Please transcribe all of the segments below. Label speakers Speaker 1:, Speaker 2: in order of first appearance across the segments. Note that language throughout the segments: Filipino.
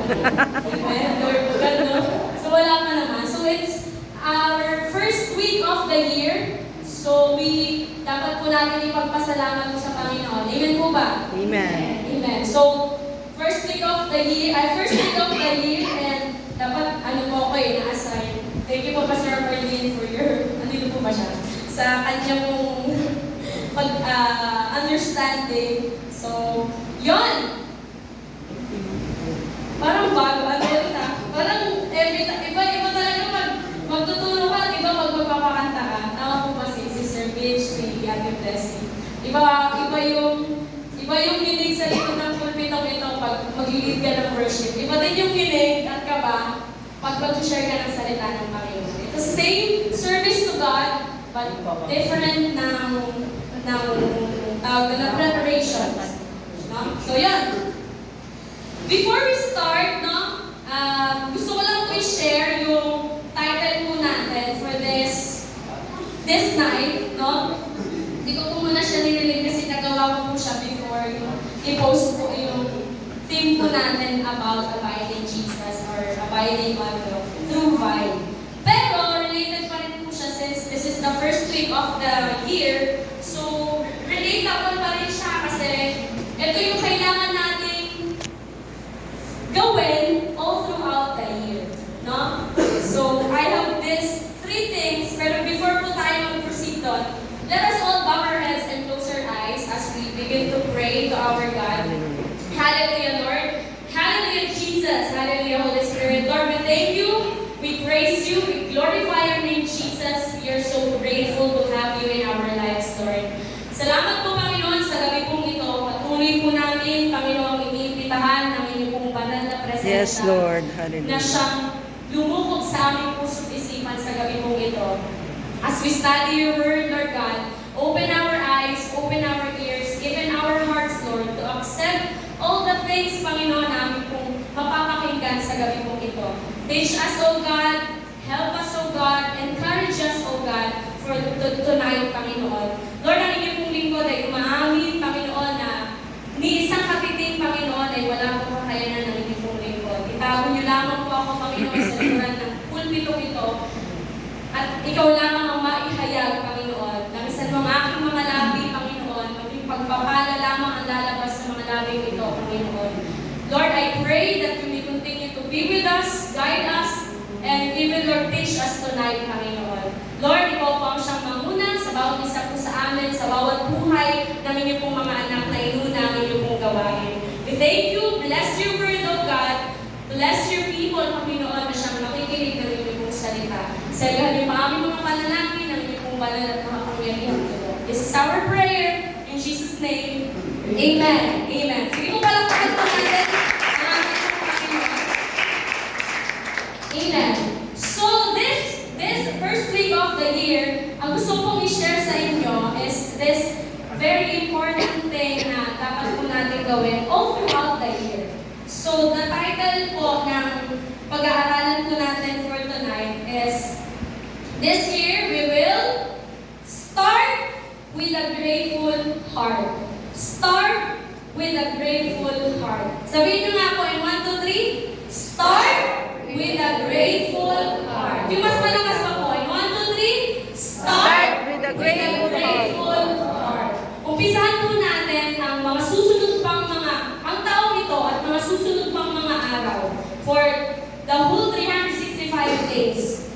Speaker 1: Amen. Lord, God, no? So wala pa naman. So it's our first week of the year. So dapat po natin ipagpasalamat po sa Panginoon. Amen po ba?
Speaker 2: Amen.
Speaker 1: Amen. So, first week of the year, and dapat na-assign. Thank you po, Pastor Marlene, for your, po ba siya? Sa kanya pong understanding. So, yon. Parang bago, parang iba talaga magtuturo ka, iba magpapakanta ka. Tama po ba si Sister Bitch, si Ate Blessing? Iba yung ginig sa likod ng pulpitong ito pag mag-lead ka ng worship. Iba din yung ginig at kaba pag mag-share ka ng salita ng Panginoon. It's the same service to God, but different ng preparation. No? So yan. Before we start, gusto ko lang po i-share yung title po natin for this night. No? Hindi ko po muna siya nililig kasi nagawa ko po siya before i-post po yung theme po natin about abiding Jesus or abiding God through Vine. Pero related pa rin po siya since this is the first week of the year. So, relatable pa rin siya kasi ito yung kailangan nating gawin all throughout the year. No? So, I have these 3 things, pero before po tayo mag-proceed doon, let us all bow our heads and close our eyes as we begin to pray to our God. Hallelujah, Lord. Hallelujah, Jesus. Hallelujah, Holy Spirit. Lord, we thank you. We praise you. We glorify your name, Jesus. We are so grateful to have you in our lives, Lord. Salamat po, Panginoon, sa gabi pong ito. Patuloy po namin, Panginoon, iniimbitahan ng inyong pong banal na presensya.
Speaker 2: Yes, Lord. Hallelujah.
Speaker 1: Na siyang lumukog sa aming puso't isipan sa gabi pong ito. As we study your word, Lord God, open our eyes, open our ears, even our hearts, Lord, to accept all the things, Panginoon, namin pong mapapakinggan sa gabi pong ito. Teach us, O God, help us, O God, encourage us, O God, for tonight, Panginoon. Lord, ang inyong pong lingkod ay umaamin, Panginoon, na ni isang katiting, Panginoon, ay wala pong kakayanan ng inyong pong lingkod. Itago niyo lamang po ako, Panginoon, sa likuran ng pulpitong ito. At ikaw lamang ang maihayag, Panginoon. Lamisan mo ang aking mga labi, Panginoon. Maging pagpapala lamang ang lalabas sa mga labing ito, Panginoon. Lord, I pray that you may continue to be with us, guide us, and even, Lord, teach us tonight, Panginoon. Lord, ikaw po ang siyang manguna sa bawat isa po sa amin, sa bawat buhay ng inyong pong mga anak na inuna ang inyong pong gawain. We thank you, bless your word, O God. Bless your people, Panginoon, na siyang nakikinig ng inyong pong salita. Sa ilalim ng aming mga panalangin, ng inyong pong banal at makapangyarihan. This is our prayer. In Jesus' name, Amen. Amen. Sige po palakpakan po natin ang ating Panginoon. Amen. So, this first week of the year, ang gusto kong i-share sa inyo is this very important thing na dapat po natin gawin all throughout the year. So, the title po ng pag-aaralan po natin for tonight is, this year we will start with a grateful heart. Start with a grateful heart. Sabihin nyo nga po in 1, 2, 3. Start with a grateful heart. Yung mas malakas pa po in 1, 2, 3. Start with a grateful heart. Umpisahan po natin ang mga susunod pang ang taong ito at mga susunod pang mga araw for the whole 365 days.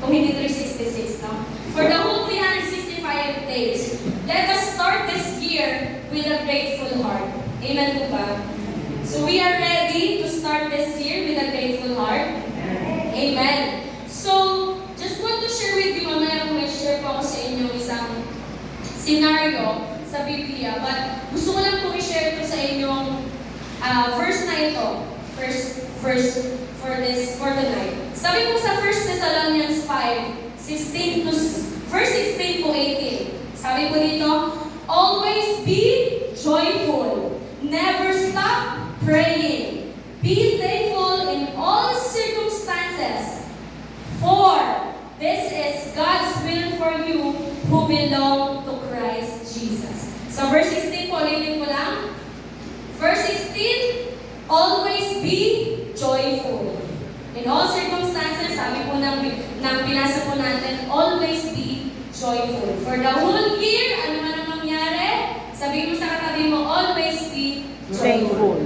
Speaker 1: Kung hindi 366, no? For the whole 365 days, let us start this year with a grateful heart. Amen po ba? So we are ready to start this year with a grateful heart. Amen. So, just want to share with you, mamaya kung may share po ako sa inyo isang scenario sa Biblia, but gusto ko lang po i-share ito sa inyong verse na ito. Verse for tonight. Sabi po sa 1 Thessalonians 5, verse 16 to 18. Sabi po dito, always be joyful. Never stop praying. Be thankful in all circumstances. For this is God's will for you who belong to Christ Jesus. So verse 16 po, ulitin ko lang. Verse 16, Always be joyful. In all circumstances, sabi po ng pinasa po natin, always be joyful. For the whole year, ano man ang mangyari, sabi mo sa katabi mo, always be joyful.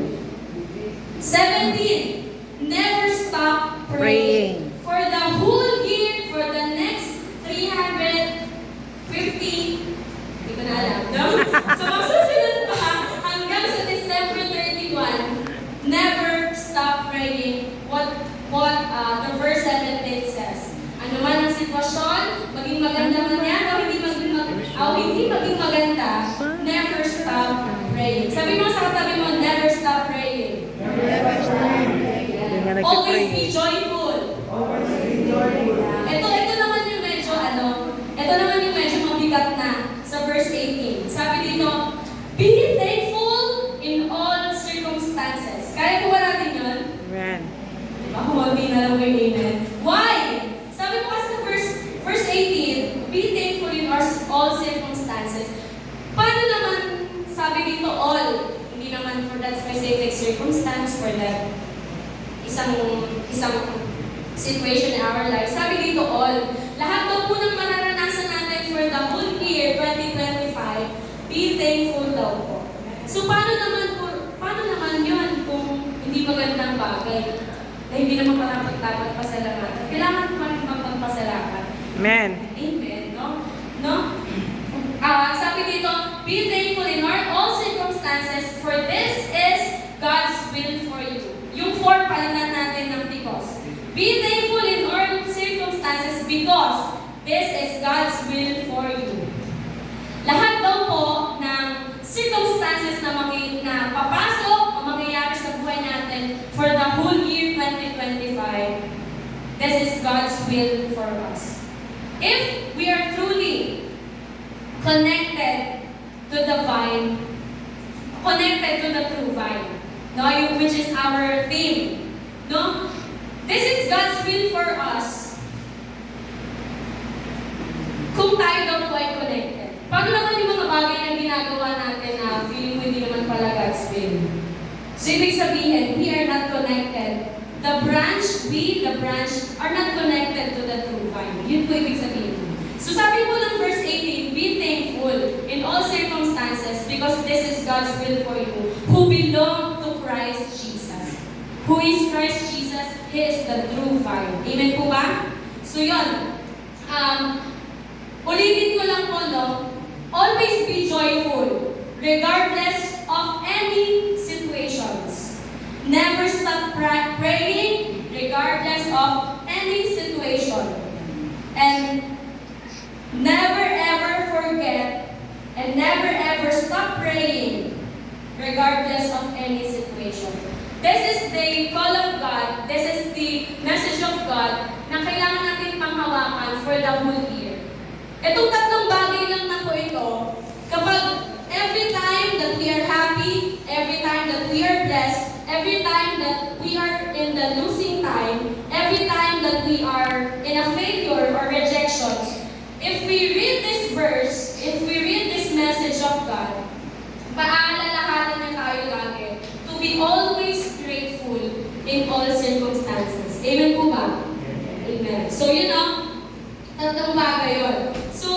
Speaker 1: 17, never stop praying. For the whole year, for the next 350, hindi ko na alam, no? So magsusunod pa hanggang sa December 31, never stop praying what the verse 17 says. Ano man ang sitwasyon, maging maganda man yan, o hindi maging maganda, never stop praying. Sabi mo sa katabi mo, never stop praying. Always be joyful. Ito naman yung medyo mabigat na sa verse 18. Sabi dito, be thankful in all circumstances. Kaya po ba natin yun?
Speaker 2: Amen.
Speaker 1: Ako hindi na lang yung amen. Why? Sabi po kasi sa verse 18, be thankful in all circumstances. Paano naman sabi dito all? Hindi naman for that specific circumstance, for that isang situation in our life. Sabi dito all. Lahat daw po ng mararanasan natin for the whole year 2025, be thankful daw po. So paano naman yun kung hindi magandang bagay? Na hindi naman dapat pasalamatan. Kailangan pa rin magpasalamat.
Speaker 2: Amen.
Speaker 1: Amen, no? Sabi dito, be thankful in all circumstances, for this is God's will for you. Yung 4, palitan natin ng because. Be thankful in all circumstances because this is God's will for you. Lahat daw po ng circumstances na papasok o mangyayari sa buhay natin for the whole year 2025, this is God's will for us. If we are truly connected to the vine, connected to the true vine, no, which is our theme, no? This is God's will for us. Kung tayo daw po ay connected. Paano naman yung mga bagay na ginagawa natin na feeling mo hindi naman pala God's will? So, ibig sabihin, we are not connected. The branch are not connected to the true vine. Yun po ibig sabihin. So, sabi po ng verse 18, be thankful in all circumstances because this is God's will for you, who belong to Christ Jesus. Who is Christ Jesus? He is the true vine. Amen po ba? So, yun. Ulitin ko lang po, no? Always be joyful, regardless of any situations. Never stop praying, regardless of any situation. And never ever forget, and never ever stop praying, regardless of any situation. This is the call of God, this is the message of God na kailangan natin panghawakan for the whole year. Itong tatlong bagay lang na po ito, kapag every time that we are happy, every time that we are blessed, every time that we are in the losing time, every time that we are in a failure or rejection, if we read this verse, if we read this message of God, paalalahanan na tayo lagi to be always grateful in all circumstances. Amen po ba? Amen. So, tatlong bagay yun. So,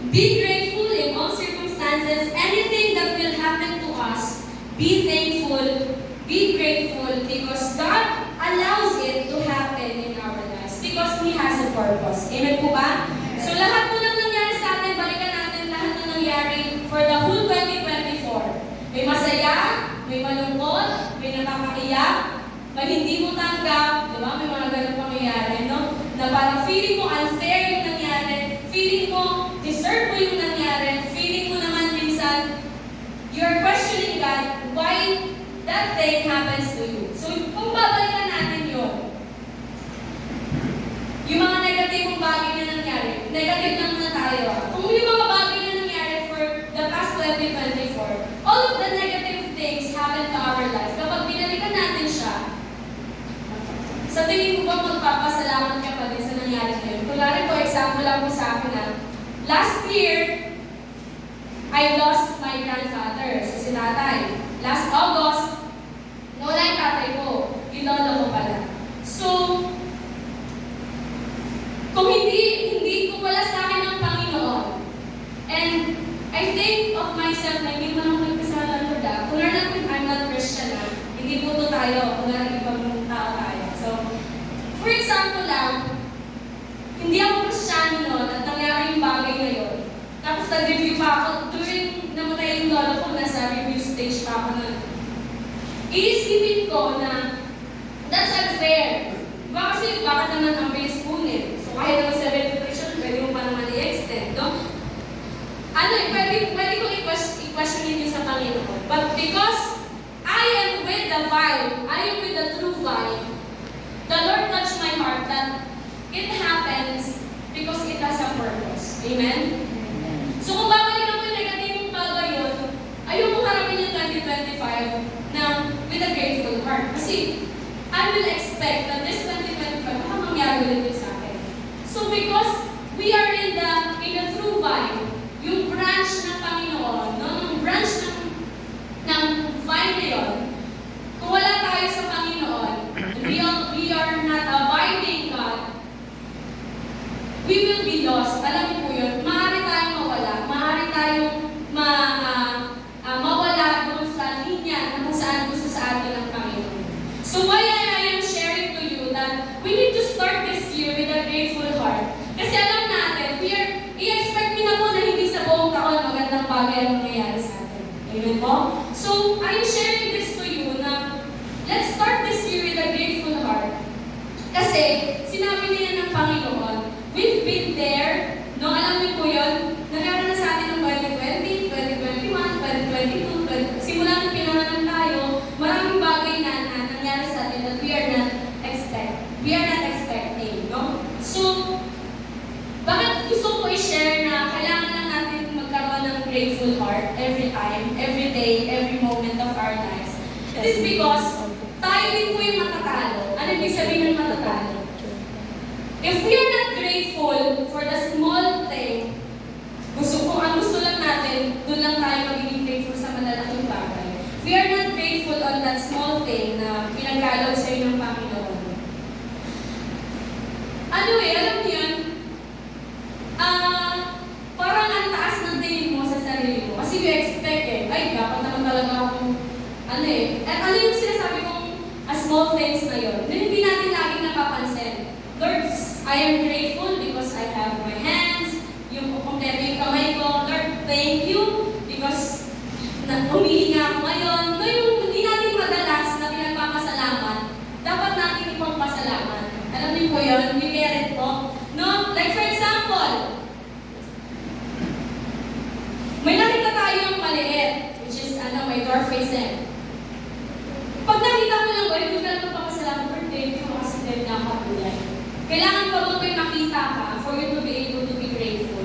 Speaker 1: be grateful in all circumstances. Anything that will happen to us, be thankful, be grateful because God allows it to happen in our lives because He has a purpose. Amen po ba? So, lahat po nang nangyari sa atin, balikan natin lahat na nangyari for the whole 2024. May masaya, may malungkot, may nakakaiyak, may hindi mo tanggap, di ba? May mga ganun pangyayari, no? Na parang feeling mo unfair yung nangyari, feeling mo deserve mo yung nangyari, feeling mo naman minsan, you're questioning God why that thing happens to you. So, kung babalikan natin yun, yung mga negatibong bagay na nangyari, negative lang na tayo. Kung yung mga bagay na nangyari for the past 2024, all of the negative things happen to our life. Kapag binalikan natin siya, sa tingin ko ba magpapasalamat ka pa din sa nangyari ngayon? Kunwari po, example lang po sa akin na, last year, I lost my grandfather, si tatay. Last August, nawala yung tayo, kung ibang tao tayo. So, for example lang, hindi ako Kristiyano noon at nangyari yung bagay na yun. Tapos nag-review pa ako, during namatay yung lolo ko, nasa review stage pa ako na. Iisipin ko na, that's unfair. Diba kasi bakit naman ang bilis kunin? So kahit naman sa reputation, pwede mo pa naman i-extend, no? Pwede ko i-question yun sa Panginoon. But because I am with the vine, I am with the true vine, the Lord touched my heart that it happens because it has a purpose. Amen? So kung babalikan mo yung negative bagay yun, ayaw mo harapin yung 2025 na with a grateful heart. Kasi I will expect that this 2025 baka mangyari ulit yun sa akin. So because we are in the true vine, yung branch ng Panginoon, no? Yung branch ng vine na yun, kung wala tayo sa Panginoon, we are not abiding God, we will be lost. Alam niyo po yun, maaari tayong mawala, maaari tayong mawala doon sa linya na kung saan gusto sa atin ng Panginoon. So why I am sharing to you that we need to start this year with a grateful heart. Kasi alam natin, i-expect na po na hindi sa buong taon magandang bagay ang mangyayari sa atin. Amen po? So, I am sharing this to you na let's start this year with a grateful heart. Kasi, sinabi niya ng Panginoon, we've been there, no? Alam niyo po yun, nangyari na sa atin ng 2020, 2021, 2022, simula nung pinanganan tayo, maraming bagay na nangyari sa atin that we are not expecting, no? So, bakit gusto ko i-share na kailangan lang natin magkaroon ng grateful heart every time, every day, every moment of our lives? It is because tayo din po yung matatalo. Ano ibig sabihin ng matatalo? If we are not grateful for the small thing, ang gusto lang natin, doon lang tayo magiging grateful sa malalaking bagay. We are not grateful on that small thing na pinagkalog sa iyo ng Panginoon. Alam niyo yun, parang ang taas ng tingin mo sa sarili mo. Kasi you expect ay, dapat naman talaga akong, at ano yung sinasabi kong small things na yun? Hindi natin laging napapansin. Lord, I am grateful because I have my hands, yung kompleto yung kamay ko. Lord, thank you because humihinga ako ngayon. No, yung hindi natin madalas na pinagpapasalamat, dapat natin ipagpasalamat. Alam niyo po yun? May merit po. No? Like for example, may nakita tayong maliit, which is may dwarfism. Pag nakita mo lang, doon ka lang magpapasalamat, Lord, thank you kasi dahil nakapulay. Kailangan pa bang may makita ka for you to be able to be grateful?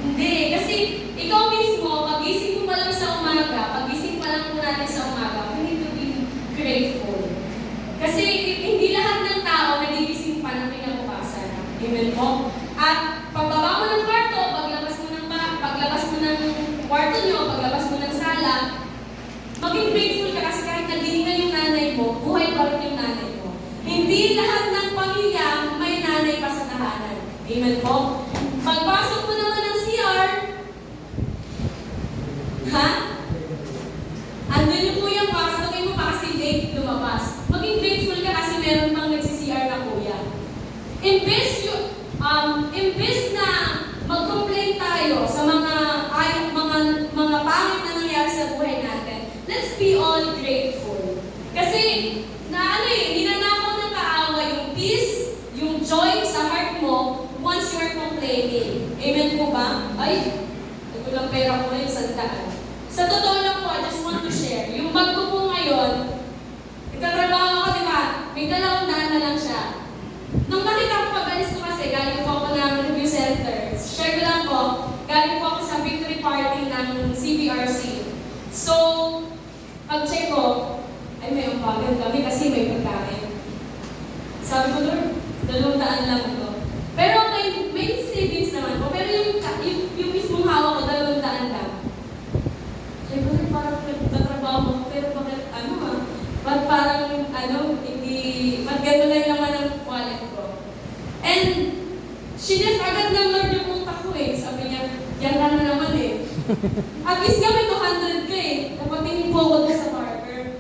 Speaker 1: Hindi. Kasi ikaw mismo, pagising mo pa lang sa umaga, pagising pa lang po natin sa umaga, we need to be grateful. Kasi hindi lahat ng tao nagigising pa ng kinabukasan. Amen po? At pagbaba mo ng kwarto, paglabas mo ng kwarto nyo, paglabas mo ng sala, maging grateful ka kasi kahit naghihinga yung nanay mo, buhay pa rin yung nanay mo. Hindi lahat ng pamilya may nanay pa sa tahanan. Amen po? Pagpasok mo naman ng CR, andun yung kuya mo, kakatugin mo pa kasi late lumabas. Maging grateful ka kasi meron pang nagsi-CR na kuya. Imbes na mag-complain tayo sa mga pangit na nangyari sa buhay natin, let's be all grateful. Kasi, ninanakaw ng kaaway yung peace, yung joy sa heart mo once you're complaining. Amen po ba? Ay, lang pera ko ngayon sa daan. Sa totoo lang po, I just want to share. Yung bag ko po ngayon, nagtatrabaho ako, di ba? May 200 na lang siya. Nung nakita ko pag-alis ko kasi, galing po ako ng review center. Share ko lang po, galing po ako sa victory party ng CBRC. So, pag-check ko, ay may umpagan kami kasi may pagkain. Sabi ko, Lord, 200 lang ito. Pero may savings naman po. Pero yung mismong hawak ko, 200 lang. Sabi ko, parang nagtatrabaho ko, pero bakit, ba't parang, hindi, ba't gano'n lang naman ang wallet ko? And, sinef agad ng Lord yung utak ko Sabi niya, yan ka na naman At least nga may 200 ka Napatingin po ako doon sa marker.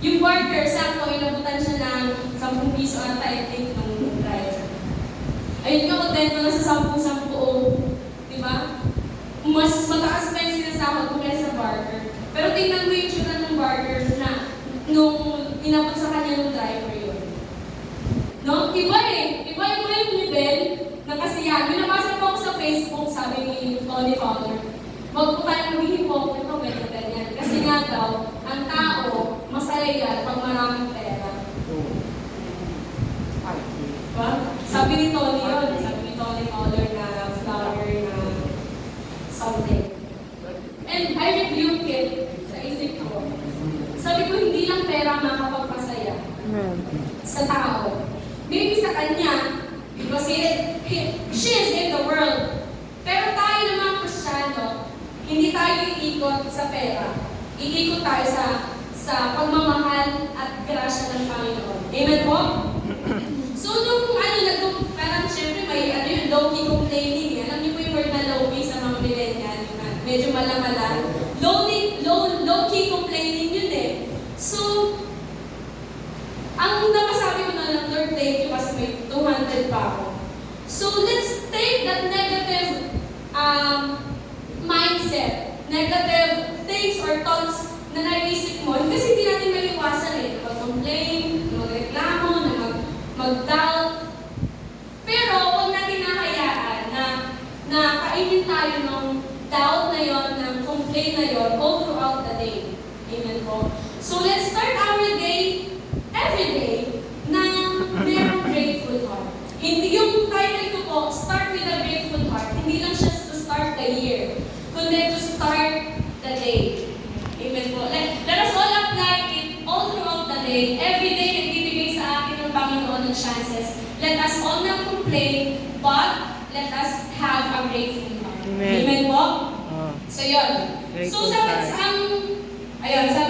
Speaker 1: Yung Barker, sakto, inabutan siya ng 10 piso ata, I think, ng driver. Ayun ka, kontento na sa 10-10, di ba? Mas mataas pa yung sinasahod ko kaya sa Barker. Pero tingnan mo yung tsura ng Barker na nung inabot sa kanya ng driver yun. No? Iba eh. Iba yung level ng kasiyahan. May nabasa po ako sa Facebook, sabi ni Tony Fowler, wag po tayong maghihipo, ito, ganyan. Kasi nga daw, ang tao, masaya yan pag maraming pera. Diba? Sabi ni Tony yun. Sabi ni Tony Fowler na flower na something. And I rebuke it sa isip ko. Sabi ko, hindi lang pera makakapagpasaya sa tao. Maybe sa kanya, because she is in the world. Pero tayo ng mga Kristiyano, hindi tayo iikot sa pera. Iikot tayo sa pagmamahal at grasya ng Panginoon. Amen po? So, nung parang syempre may yung low-key complaining. Alam niyo po yung word na low-key sa mga millennial. Medyo malamala. Low-key complaining yun eh. So, ang napasabi ko na lang, Lord, thank you kasi may 200 pa ako. So, let's take that negative mindset, negative things or thoughts na naisip mo. Kasi hindi natin maiwasan eh. Mag-complain, magreklamo, mag-doubt. Pero, huwag natin nahayaan na kainin tayo ng doubt na yon, ng complaint na yon, all throughout the day. Amen po. So, let's start our day, every day, na merong grateful heart. Hindi yung title ko po, start with a grateful heart. Hindi lang siya to start the year, kundi to start the day. Amen po. Let us all apply it all throughout the day. Every day, nagbibigay sa akin ng Panginoon ng chances. Let us all not complain, but let us have a grateful heart.
Speaker 2: Amen.
Speaker 1: Amen po? So, yun.
Speaker 2: Grateful
Speaker 1: So, sa
Speaker 2: heart.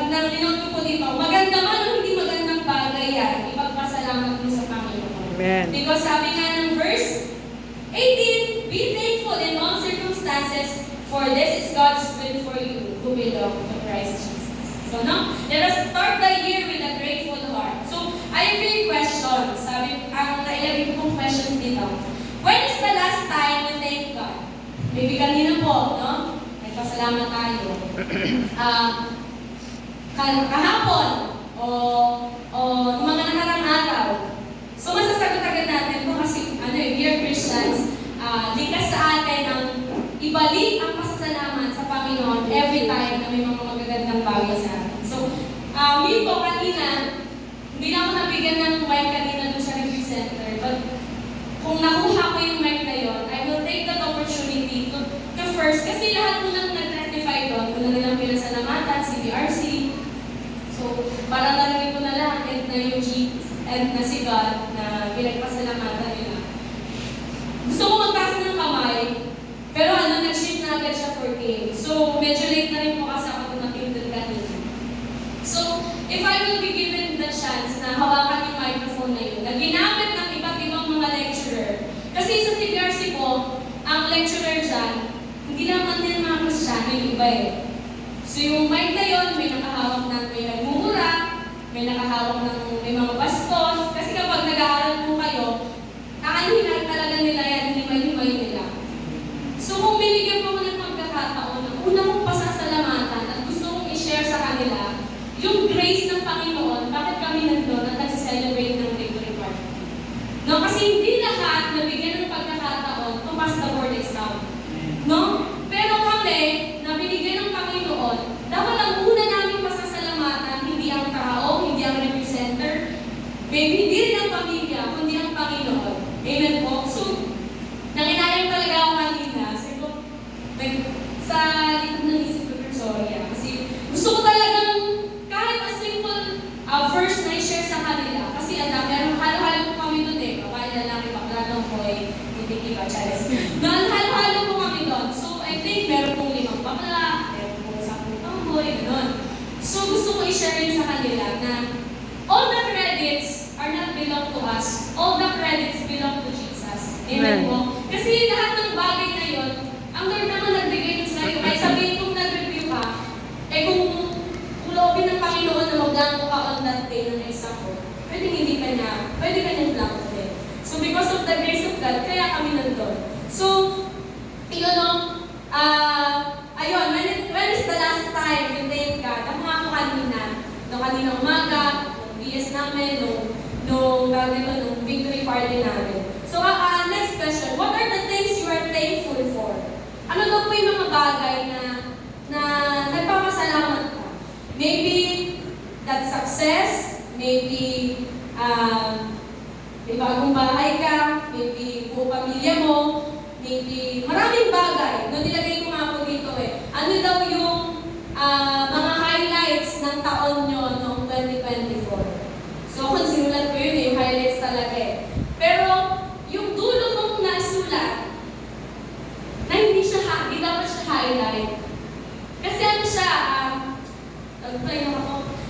Speaker 1: nang linoto ko dito, maganda man o hindi magandang bagay yan, ipagpasalamat mo sa Panginoon.
Speaker 2: Amen.
Speaker 1: Because sabi nga ng verse 18, be thankful in all circumstances, for this is God's will for you who belong to Christ Jesus. So now, let us start the year with a grateful heart. So, I have three questions. Sabi, ang nailagay ko pong questions dito. When is the last time you thank God? Maybe kanina po, no? Nagpasalamat tayo. Kahapon, o mga nakarang araw. So, masasagot agad natin po kasi, dear Christians, likas sa atin ang ibalik ang pasasalamat sa Panginoon every time na may mga magagandang bagay sa atin. So, me po kanina, hindi na ako nabigyan ng mic kanina doon sa review center, but kung nakuha ko yung mic na yun, I will take that opportunity to first, kasi lahat po nang nag-testify doon, kung nilang pinasalamatan, CBRC. So, parang narinig ko na lahat, and na yung and na si God, na pinagpasalamatan nila. Gusto ko magtaas ng kamay, pero nag-shift na agad siya for game. So, medyo late na rin po kasi ako nakindod kanina. So, if I will be given the chance na hawakan yung microphone na yun, na ginamit ng iba't ibang mga lecturer, kasi sa CBRC po, ang lecturer dyan, hindi naman din mga Kristiyano yung iba eh. So, yung mic na yun, may nakahawak ng may nagmumura, may nakahawak ng may mga bastos, kasi kapag nag-aaral po kayo, nakalihinay talaga nila yan, himay-himay nila. So, kung binigyan po ko ng pagkakataon, ang una kong pasasalamatan at gusto kong i-share sa kanila, yung grace ng Panginoon, bakit kami nandun at nagsiselebrate ng victory party. No? Kasi hindi lahat nabigyan ng pagkakataon to pass the board exam. No? Pero kami, na binigyan ng Panginoon, dapat ang una namin pasasalamatan, hindi ang tao, hindi ang representer, maybe hindi rin ang pamilya, kundi ang Panginoon. Amen po? So, nanginayang talaga ako kanina. Siguro, sa likod ng isip ko, sorry kasi gusto ko talagang kahit a simple verse na i-share sa kanila. Kasi ang dami, halo-halo po kami doon eh. Kapag lalaki, baklatong boy, hindi kiba, Charles. Halo-halo po kami doon. So, I think meron pong 5 bakla, meron pong 10 tomboy, gano'n. So, gusto ko i-share rin sa kanila na all the credits are not belong to us. All the credits belong to Jesus. Amen po? Kasi lahat ng bagay na yun, ang Lord naman nagbigay nun sa'yo. Kaya sabihin kung nag-review ka, kung loobin ng Panginoon na maglangko ka on that day, Ayun, when is the last time you thank God? Ang mga ko kanina, no kanina umaga, nung BS namin, nung victory party namin. So, next question, what are the things you are thankful for? Ano daw po yung mga bagay na nagpapasalamat ka? Maybe that success, maybe may bagong bahay ka, maybe buong pamilya mo, maybe maraming bagay. No, nilagay ko nga po dito eh. Ano daw yung mga highlights ng taon nyo noong 2024? So, kung sinulat ko yun, yung highlights talaga eh. Pero, yung dulo kong nasulat, na hindi dapat siya highlight. Kasi ano siya,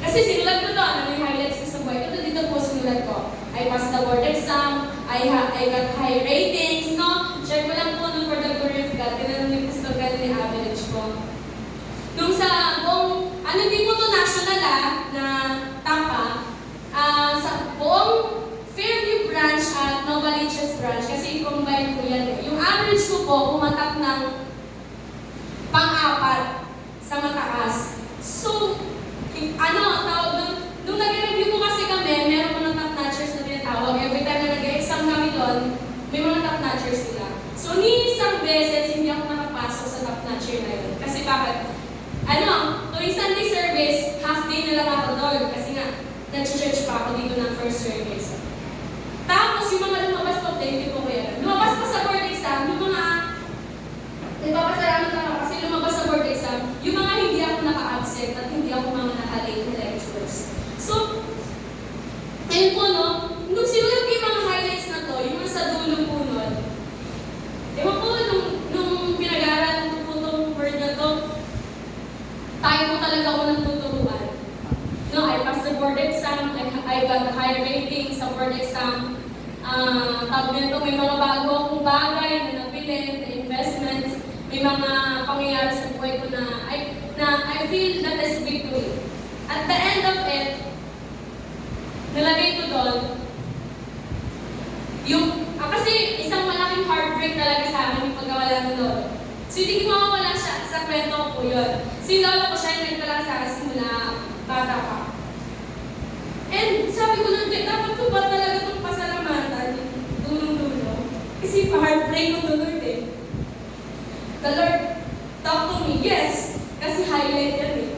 Speaker 1: kasi sinulat ko doon, ano yung highlights ko sa buhay ko, dito po sinulat ko. I passed the board exam, I got high ratings, no? Share ko lang po no, for the glory of God, tinanong yung gusto ganun yung average ko. Nung sa buong, hindi po to national na tapa, sa buong Fairview branch at Novaliches branch, kasi combine ko yan eh. Yung average ko po, pumatak ng pang-apat sa mataas. So, tawag doon, nung nag-review po kasi kami, meron mga top-notchers na tinatawag. Every time na nag-exam kami doon, may mga top-notchers sila. So, ni isang beses, hindi ako nakapasok sa top-notcher na yun. Kasi bakit? Tuwing Sunday service, half day na lang ako doon. Kasi nga, nag-church pa ako dito ng first service. Tapos, yung mga lumabas po, thank you po kuya. Lumabas pa sa board exam, yung mga, nagpapasalamat lang ako kasi lumabas sa board exam, yung mga hindi ako naka-absent at hindi ako mga naka-late na lectures. So, ayun po no, nung sinulat ko yung mga highlights na to, yung nasa dulo po nun, ewan po, nung pinag-aaral ko po itong word na to, tayo po talaga ako ng tuturuan. No, I passed the board exam, I got high rating sa board exam. Tawag nito, may mga bago akong bagay na nabili, na investments, may mga pangyayari sa buhay ko na I feel that is victory. At the end of it, nilagay ko doon, kasi isang malaking heartbreak talaga sa amin yung pagkawala ng lolo. So hindi ko mawawala siya sa kwento ko po yun. So yung lolo ko siya yung nagtala sa akin simula bata pa. And sabi ko lang, dapat ko ba talaga itong pasalamatan dulong-dulo? Kasi pa-heartbreak ko to Lord eh. The Lord talk to me, yes, kasi highlight yan eh.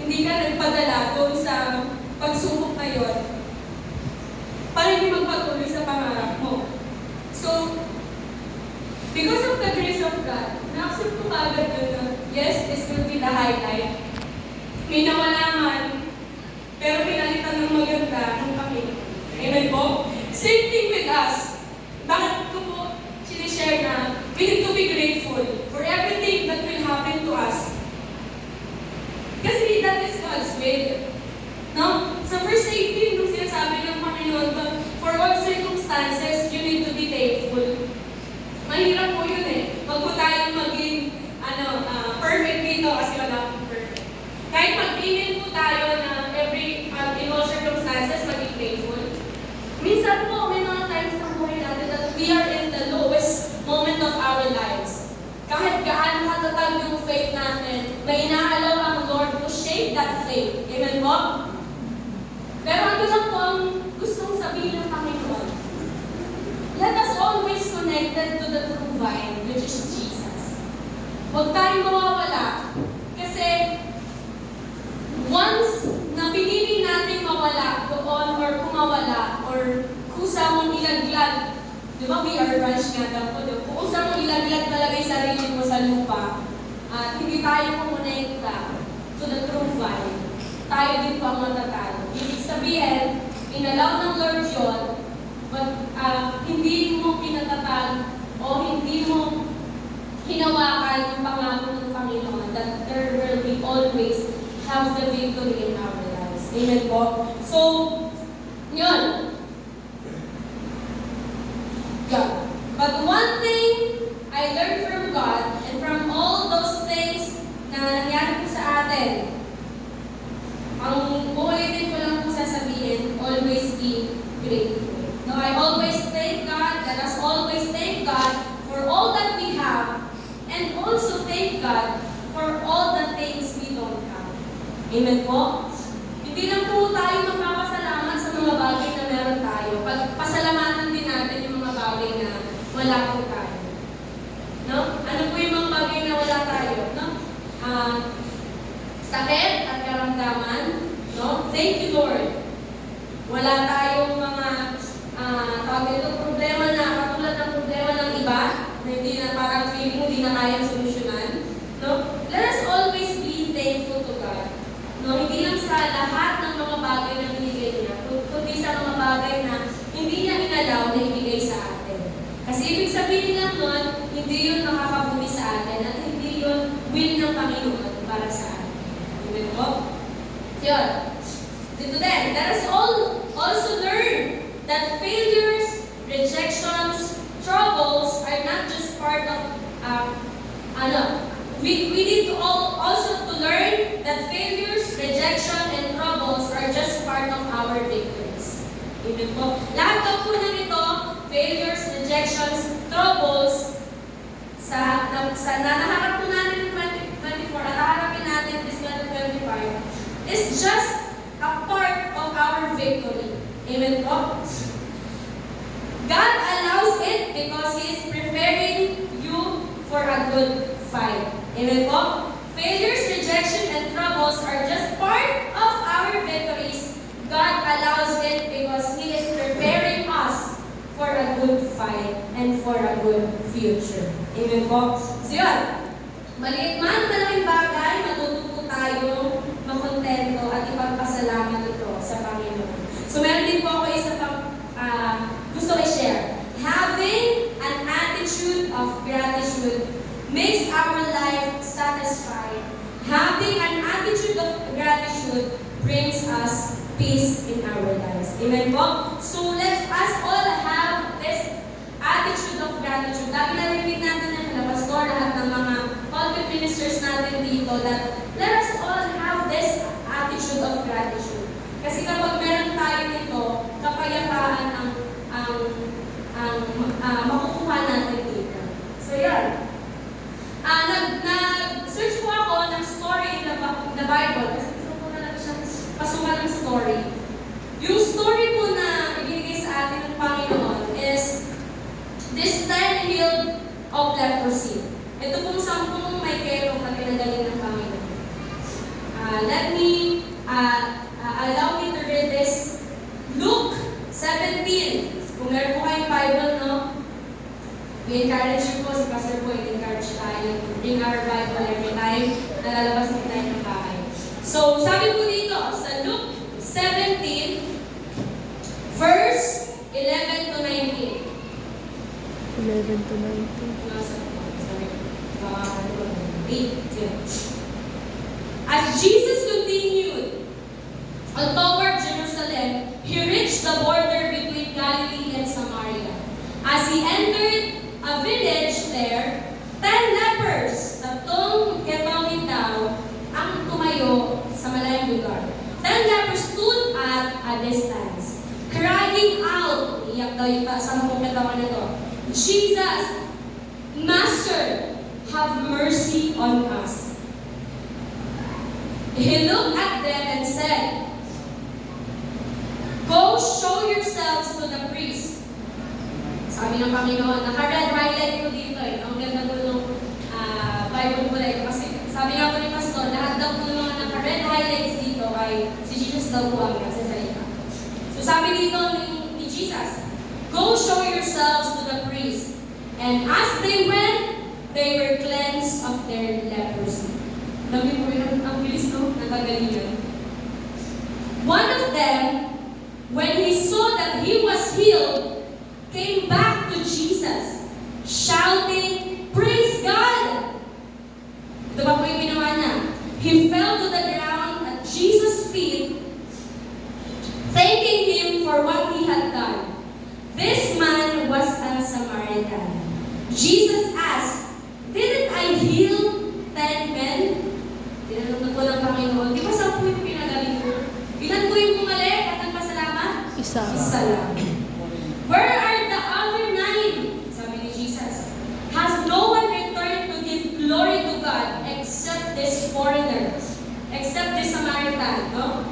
Speaker 1: Hindi ka nagpadala doon sa pagsubok na yun para hindi magpatuloy sa pangarap mo. So, because of the grace of God, na-accept ko kaagad yun na, yes, this will be the highlight. May nawala man, pero pinalitan ng maganda ng Panginoon. Amen po? Same thing with us. Bakit ko po sinishare na we need to be grateful for everything that will happen to us. Kasi that is God's will. No? Sa verse 18, nung sinasabi ng Panginoon, for all circumstances, you need to be thankful. Mahirap po yun eh. Wag po tayong maging perfect dito kasi wala pong perfect. Kahit mag-inin po tayo na in all circumstances, maging thankful. Minsan po, may mga times ng buhay natin that we are in the lowest moment of our lives. Kahit gaano katatag yung faith natin, may inaalaw ang Lord to shape that faith. Amen po? Pero ito lang po ang gustong sabihin ng Panginoon. Let us always connected to the true vine, which is Jesus. Huwag tayong mawawala. Kasi once na pinili natin mawala doon or kumawala or kusa mong ilaglag, di ba we are branch nga daw po, kusa mong ilaglag talaga yung sarili mo sa lupa at hindi tayo kumonekta to the true vine, tayo din po ang matatalo. Ibig sabihin, inalaw ng Lord yun, but hindi mo pinatatag o hindi mo hinawakan yung pangako ng Panginoon that there will be always have the victory in our lives. Amen po? So, yun. God. But one thing I learned from God and from all those things na nangyari po sa atin, ang uulitin ko lang po sasabihin, always be grateful. No, I always thank God, let us always thank God for all that we have, and also thank God for all the things we don't have. Amen po? Hindi lang po tayo magpapasalamat sa mga bagay na meron tayo. Pasalamatan din natin yung mga bagay na wala po tayo. No? Ano po yung mga bagay na wala tayo? No? Sakit at karamdaman. No? Thank you, Lord. Wala tayong mga tawag ito, problema na katulad ng problema ng iba na hindi na parang feeling mo hindi na kayang solusyonan. No? Let us always be thankful to God. No? Hindi lang sa lahat ng mga bagay na binigay niya, kundi sa mga bagay na hindi niya inalaw na ibigay sa atin. Kasi ibig sabihin lang nun, hindi yun nakakabuti sa atin at hindi yun will ng Panginoon para sa atin. Amen po? Yun. Dito din, let us also learn that failures, rejections, troubles are not just part of, we need to also to learn that failures, rejection, and troubles are just part of our victories. Amen po. Lahat daw po ng ito, failures, rejections, troubles, sa naharap po natin in 2024 at haharapin natin this 2025, is just a part of our victory. Amen po? God allows it because He is preparing you for a good fight. Amen po? Failures, rejection, and troubles are just part of our victories. God allows it because He is preparing us for a good fight and for a good future. Amen po? So yun, maliit man malaking bagay, matututo tayo makontento at ipagpasalamat ito sa Panginoon. So meron din po ako isa pang gusto i-share. Having an attitude of gratitude makes our life satisfied. Having an attitude of gratitude brings us peace in our lives. Amen po? So let us all have this attitude of gratitude. Lagi narinig natin ng mga pastor, lahat ng mga pulpit ministers natin dito, that let us all have this attitude of gratitude. Kasi kapag meron tayo nito, kapayapaan ang makukuha natin dito. So yan. Nag-search po ako ng story in the Bible. Kasi gusto ko talaga siya pasukan ng story. Yung story po na ibigay sa atin ng Panginoon is this 10 healed of leprosy. Ito pong 10 may kero na pinagaling ng Panginoon. Let me allow me to read this. Luke 17. Kung meron po kayong Bible, no? We encourage you po, si Pastor po, encourage tayo. Bring our Bible every time na lalabas na tayo ng bahay. So, sabi po dito, sa Luke 17, verse 11 to 19.
Speaker 2: 11 to 19.
Speaker 1: As Jesus continued toward Jerusalem, He reached the border between Galilee and Samaria. As He entered a village there, 10 lepers, ketongin daw, ang tumayo sa malayong lugar. 10 lepers stood at a distance, crying out, iyak daw yung 10 ketongin na to, Jesus, Master, have mercy on us. He looked at them and said, Go show yourselves to the priest. Sabi ng Panginoon, naka-red highlight ko dito eh. Ang ganda ko nung Bible ko na ito. Kasi sabi nga po ni Pastor, lahat daw po ng mga naka-red highlights dito ay si Jesus daw po ang nagsasalita. So sabi dito ni Jesus, Go show yourselves to the priest. And as they went, they were cleansed of their leprosy. Dami po yun, ang bilis no, nagagalingan. One of them, when he saw that he was healed, came back to Jesus, shouting, Praise God! Ito ba po yung ginawa niya? He fell to the ground at Jesus' feet, thanking Him for what He had done. This man was a Samaritan. Jesus asked, Didn't I heal 10 men? Tinanong po ng Panginoon, di ba 10 yung pinagaling ko? Ilan po yung bumalik at nagpasalamat?
Speaker 2: Isa.
Speaker 1: Isa lang. Where are the other 9? Sabi ni Jesus. Has no one returned to give glory to God foreigners, except the Samaritan, no?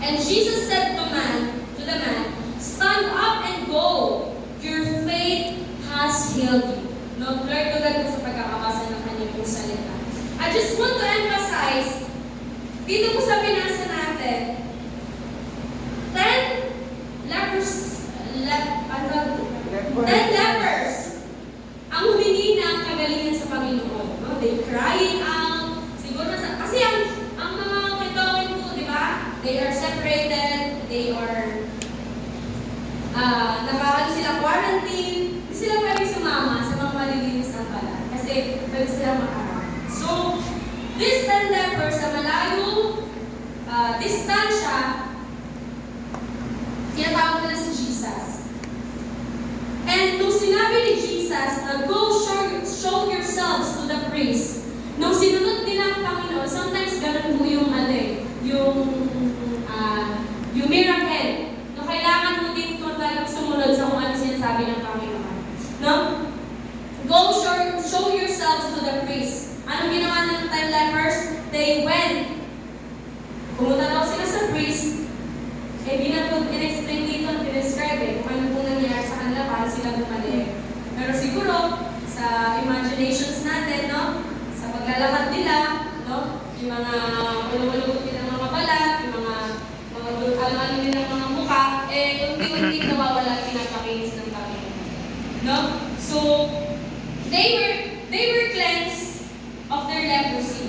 Speaker 1: And Jesus said to the man, stand up and go. Your faith has healed you. No, glory to God po sa pagkakabasa ng kanyang pong salita. I just want to emphasize, dito po sa binasa natin, 10 lepers ang humingi ng kagalingan sa Panginoon. No? They crying out. Siguro kasi ang mga kitawin po, di ba? They are separated. They are nakaano sila quarantine. Hindi sila pwedeng sumama sa mga malilinis na pala. Kasi pwede sila makarang. So, these 10 lepers sa malayong distansya, tinatawag nila si Jesus. And nung sinabi ni Jesus na go show yourselves to the priest, nung sinunod nila ang Panginoon, sometimes ganun po yung yung miracle. No, kailangan mo din kung talagang sumunod sa kung ano sinasabi ng Panginoon. No? Go show yourselves to the priest. Anong ginawa ng 10 lepers? They went. Pumunta daw sila sa priest. Di na po in-explain dito, in-describe kung ano po nangyari sa kanila para sila bumalik. Pero siguro, sa imaginations natin, no? Sa paglalakad nila, no? Yung mga ulong-ulong nilang mga balat, yung mga alam-alam nilang mga mukha, unti-unti nawawala pinapakinis ng Panginoon. No? So, they were cleansed of their leprosy.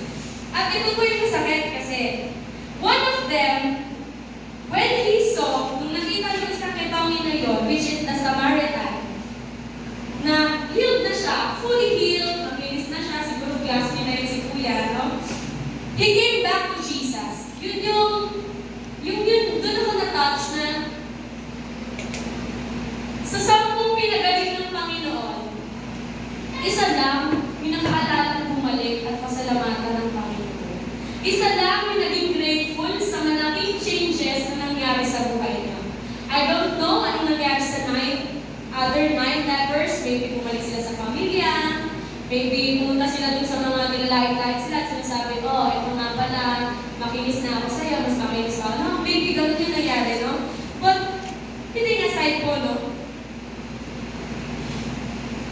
Speaker 1: At ito po yung masakit kasi one of them, when he saw, nung nakita yung isang kitawin na yun, which is the Samaritan, na healed na siya, fully healed, makinis na siya, siguro class niya na yun si Kuya, no? He came back to Jesus. Doon ako na-touch na sa 10 pinagaling ng Panginoon, isa lang yung nakaalala bumalik at pasalamatan ng Panginoon. Isa lang yung naging grateful sa malaking changes na nangyari sa buhay niya. I don't know anong nangyari sa other 9 lepers. Maybe bumalik sila sa pamilya. Maybe pumunta sila dun sa mga nilalait-lait sila at sinasabi, ito nga pala, makinis na ako sa'yo, mas makinis ako. No, maybe ganun yung nangyari, no? But, hindi aside po, no?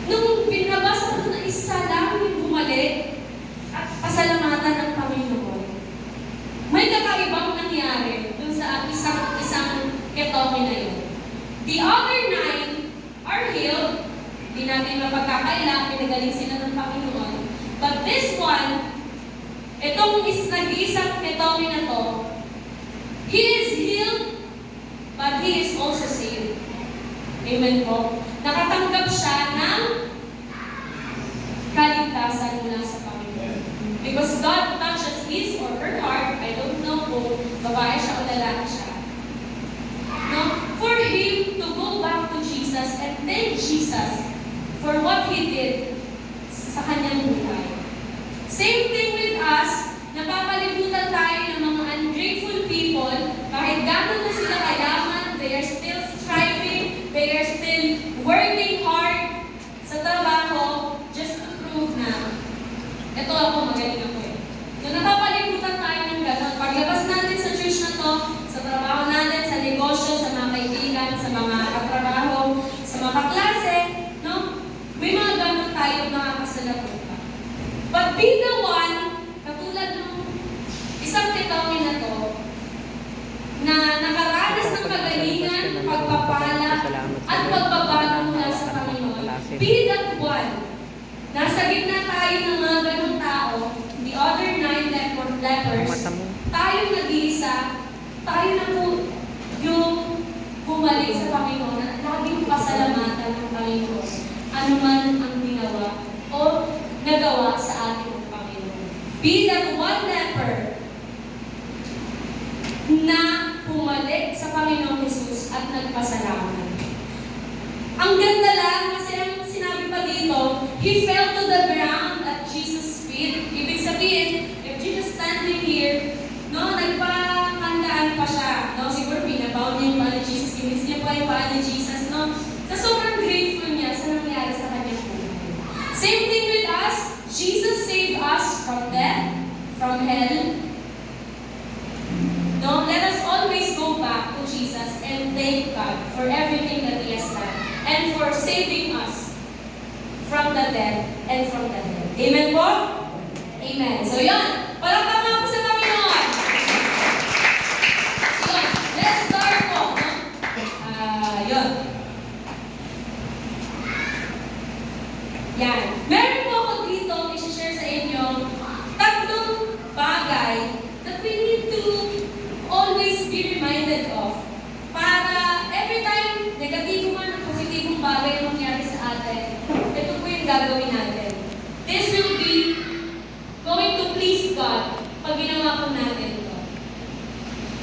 Speaker 1: Nung binabasa ko na isa lang yung bumalik at pasalamatan ng Panginoon, may kakaibang nangyari dun sa isang ketomi na yun. The other 9 are healed. Hindi natin mapagkakaila, pinagaling sila ng Panginoon. But this one, itong nag-iisang ketomi na to, he is healed, but he is also saved. Amen po. Nakatanggap siya ng kaligtasan mula sa Panginoon. Because God touches his or her heart, I don't know kung babae siya o lalaki siya. No? For him to go back to Jesus and thank Jesus for what he did sa kanyang buhay. Same thing with us, napapalibutan tayo ng mga ungrateful people, kahit gano'n na sila kayaman, they are still striving, they are still working hard sa trabaho just to prove na ito ako, magaling ako eh. So napapalibutan tayo ng gano'n. Paglabas natin sa church na to, sa trabaho natin, sa negosyo, sa mga kaibigan, sa mga katrabaho, sa mga kaklase, no? May mga gano'n tayo nakakasalaputa. But be the one, katulad ng isang kitawin na to, na nakaranas ng kagalingan, pagpapala, at pagbabago mula sa Panginoon. Be that one. Nasa gitna tayo ng mga ganong tao, the other 9 lepers, tayo nag-iisa, tayo na po yung bumalik sa Panginoon at laging pasalamatan ng Panginoon. Ano man ang ginawa o nagawa sa ating Panginoon. Be that one leper na bumalik sa Panginoong Jesus at nagpasalamat. Ang ganda lang kasi ang sinabi pa dito, he fell to the ground at Jesus' feet. Ibig sabihin, if Jesus standing here, no, nagpakandaan pa siya. No, siguro pinabaw niya yung paa ni Jesus, kinis niya pa yung paa ni Jesus, no? Sa sobrang grateful niya sa nangyari sa kanyang buhay. Same thing with us. Jesus saved us from death, from hell. No, let us always go back to Jesus and thank God for everything that He has done and for saving us from the death and from the hell. Amen po? Amen. So yun, palakpakan po sa Panginoon. So, let's start po. No? Yun. Yan. Meron po ako dito, i-share sa inyo, tatlong bagay that we need to always be reminded of. Para every time negatibo man o positibong bagay na mangyari sa atin, ito po yung gagawin natin. This will be going to please God pag ginawa po natin ito.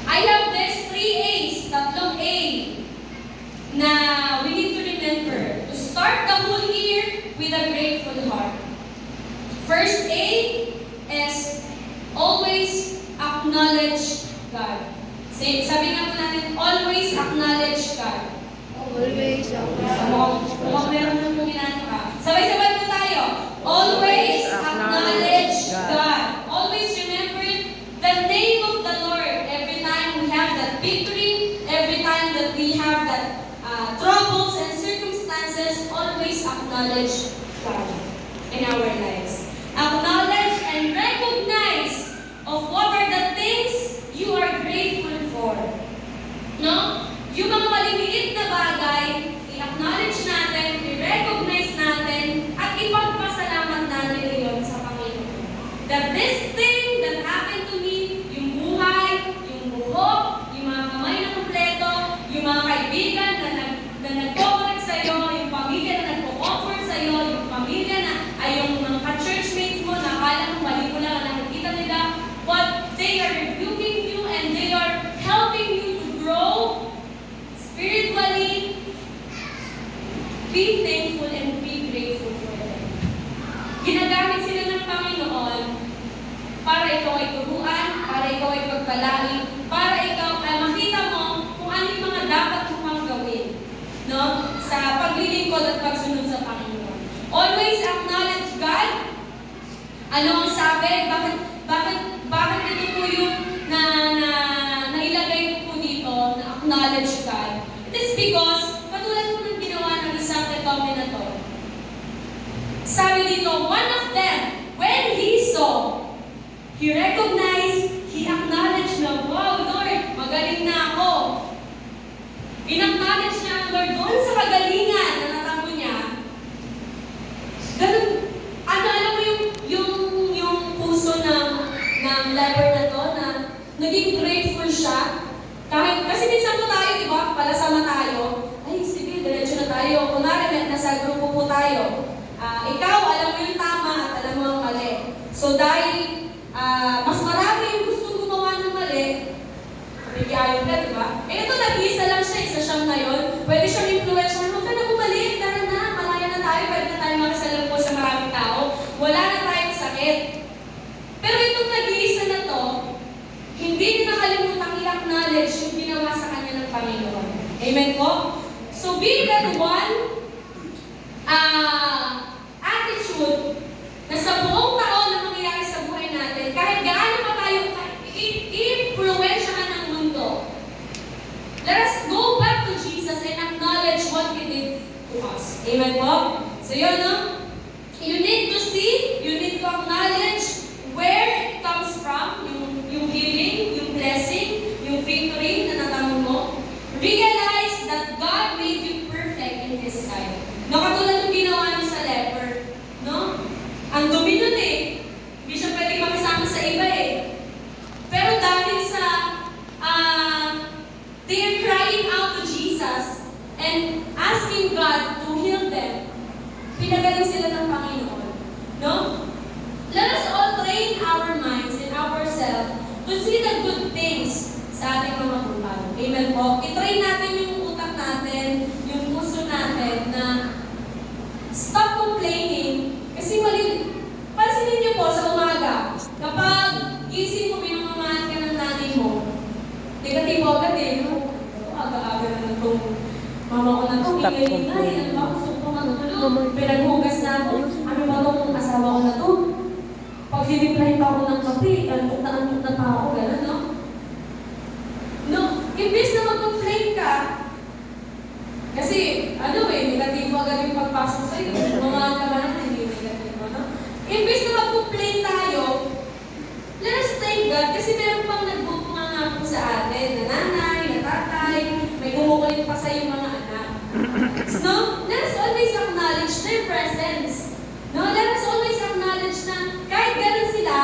Speaker 1: I have this 3 A's, tatlong A, na we need to remember to start the whole year with a grateful heart. First A is always acknowledge God. Sabi nga po natin, always acknowledge God.
Speaker 2: Always
Speaker 1: Mukhang meron nang puminano ka. Sabay-sabay po tayo. Always acknowledge God. Always remember the name of the Lord. Every time we have that victory, every time that we have that troubles and circumstances, always acknowledge God in our lives. Acknowledge and recognize of what are the things you are grateful for. No? Yung mga maliliit na bagay, i-acknowledge natin, i-recognize natin, at ipagpasalamat natin iyon sa Panginoon. That this thing that happened to me, yung buhay, yung buhok, yung mga kamay na kompleto, yung mga kaibigan na nag-correct sa'yo, yung pamilya na nag-comfort sa'yo, yung pamilya na ay yung mga ka-churchmates mo na akala mo mali mo lang ang nakikita nila, but they are rebuking you and they are helping you to grow spiritually. Be thankful and be grateful for them. Ginagamit sila ng Panginoon para ikaw ay turuan, para ikaw ay pagpalain, para ikaw ay makita mo kung ano yung mga dapat mo pang gawin, no? Sa paglilingkod at pagsunod sa Panginoon. Always acknowledge God. Ano ang sabi? Bakit ito po yung nailagay ko po dito na acknowledge God? It is because, katulad po ng ginawa ng isang recombinator. Sabi dito, one of them, when he saw, he recognized, he acknowledged na, wow, Lord, magaling na ako. In-acknowledge niya ang Lord doon sa kagalingan na natamo niya. Ganun, alam mo yung puso ng leper na to, na naging grateful siya. Kasi minsan po tayo, di ba, palasama tayo, ay, sige, diretso na tayo. Kunwari, nasa grupo po tayo. Ikaw, alam mo yung tama at alam mo ang mali. So, dahil mas marami yung gusto gumawa ng mali, bigyayon ka, di ba? Ito, nag-iisa lang siya, isa siyang ngayon. Pwede siyang influensya, huwag ka na bumalik, tara na, malaya na tayo, pwede na tayo makasalam po sa maraming tao. Wala na tayong sakit. Pero itong nag-iisa na to, hindi niya nakalimutang i-acknowledge yung ginawa sa kanya ng Panginoon. Amen po? So, be that one attitude na sa buong taon na mangyayari sa buhay natin, kahit gaano pa tayo i-influensyahan ng mundo, let us go back to Jesus and acknowledge what He did to us. Amen po? So yun, no? You need to see, you need to acknowledge where it comes from, yung healing, yung blessing, yung victory na natamo mo. Realize that God made you perfect in His sight. No, katulad ng ginawa niyo sa leper, no? Ang dumi nun eh. Hindi siya pwede makasama sa iba eh. Pero dahil sa they are crying out to Jesus and asking God to heal them, pinagaling sila ng Panginoon. No? Let us all train our minds and ourselves to see the good things sa ating mga buhay. Amen po? I-train natin yung utak natin, yung puso natin na stop complaining. Kasi pansinin niyo po sa umaga, kapag gising mo, pinamamahan ka ng nanay mo, negatibo agad eh, no? Aga-aga na itong mama ko na itong ingay na, ano ba? Gusto ko matulog. Pinaghugas na ako. Ano ba itong asawa ko na ito? pag dinipray pa ako ng kape, antok na pa ako, gano'n, no? No, imbis na mag-complain ka, kasi, negatibo agad yung pagpasok sa'yo. Mga naman naman, hindi negatibo, no? Imbis na mag-complain tayo, let us thank God, kasi meron pang nagbubunga nga po sa atin, na nanay, na tatay, may kumukulit pa sa yung mga anak. No? Let us always acknowledge their presence. No? Let us always acknowledge na kahit ganun sila,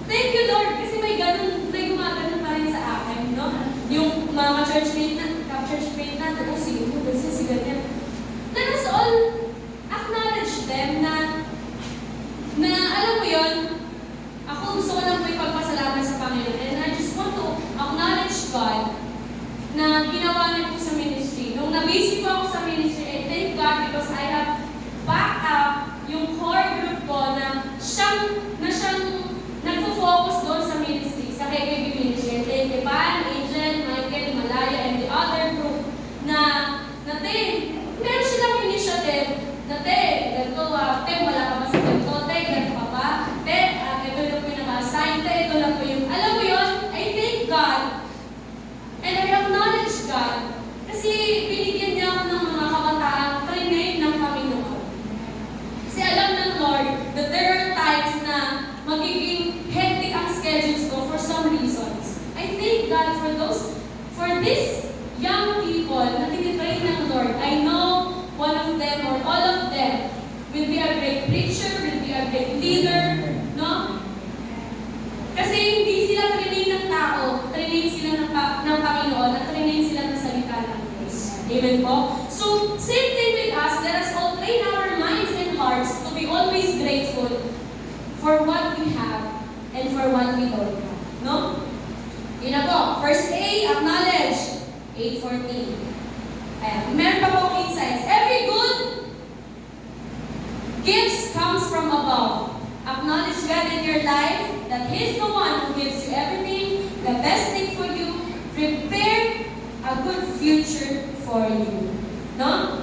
Speaker 1: thank you Lord, kasi may gumaganon pa rin sa akin, no? Yung mga churchmate natin, si ganyan. Let us all acknowledge them na alam mo yun, ako gusto ko lang po ipagpasalamat sa Panginoon, and I just want to acknowledge God na ginawa niyo po sa ministry. Nung na-busy po ako sa ministry, I thank God because I have back up yung core group ko na siyang nagpo-focus doon sa ministry, sa KKB ministry. Thank you, Pan, Angel, Michael, Malaya, and the other group na meron silang initiative na ganito, wala ka ba sa ganito, ganito ka ba, ito lang po yung naka-assign, ito lang po yung, alam mo yun, I thank God, and I acknowledge God, kasi binigyan niya ako ng mga kabataan, trained ng Panginoon. Kasi alam ng Lord that there are times na magiging hectic ang schedules ko for some reasons. I thank God for these young people na tinitrain ng Lord. I know one of them or all of them will be a great preacher, will be a great leader, no? Kasi hindi sila trained ng tao, trained sila ng Panginoon, at trained sila ng salita ng Diyos. Amen po? So, same thing with us, let us all train our minds and hearts to be always grateful for what we have and for what we don't have. No? Yun na po. First A, acknowledge. 8:14. Ayan. Meron pa pong insights. Every good gifts comes from above. Acknowledge God in your life, that He's the one who gives you everything, the best thing for you. Prepare a good future for you. No?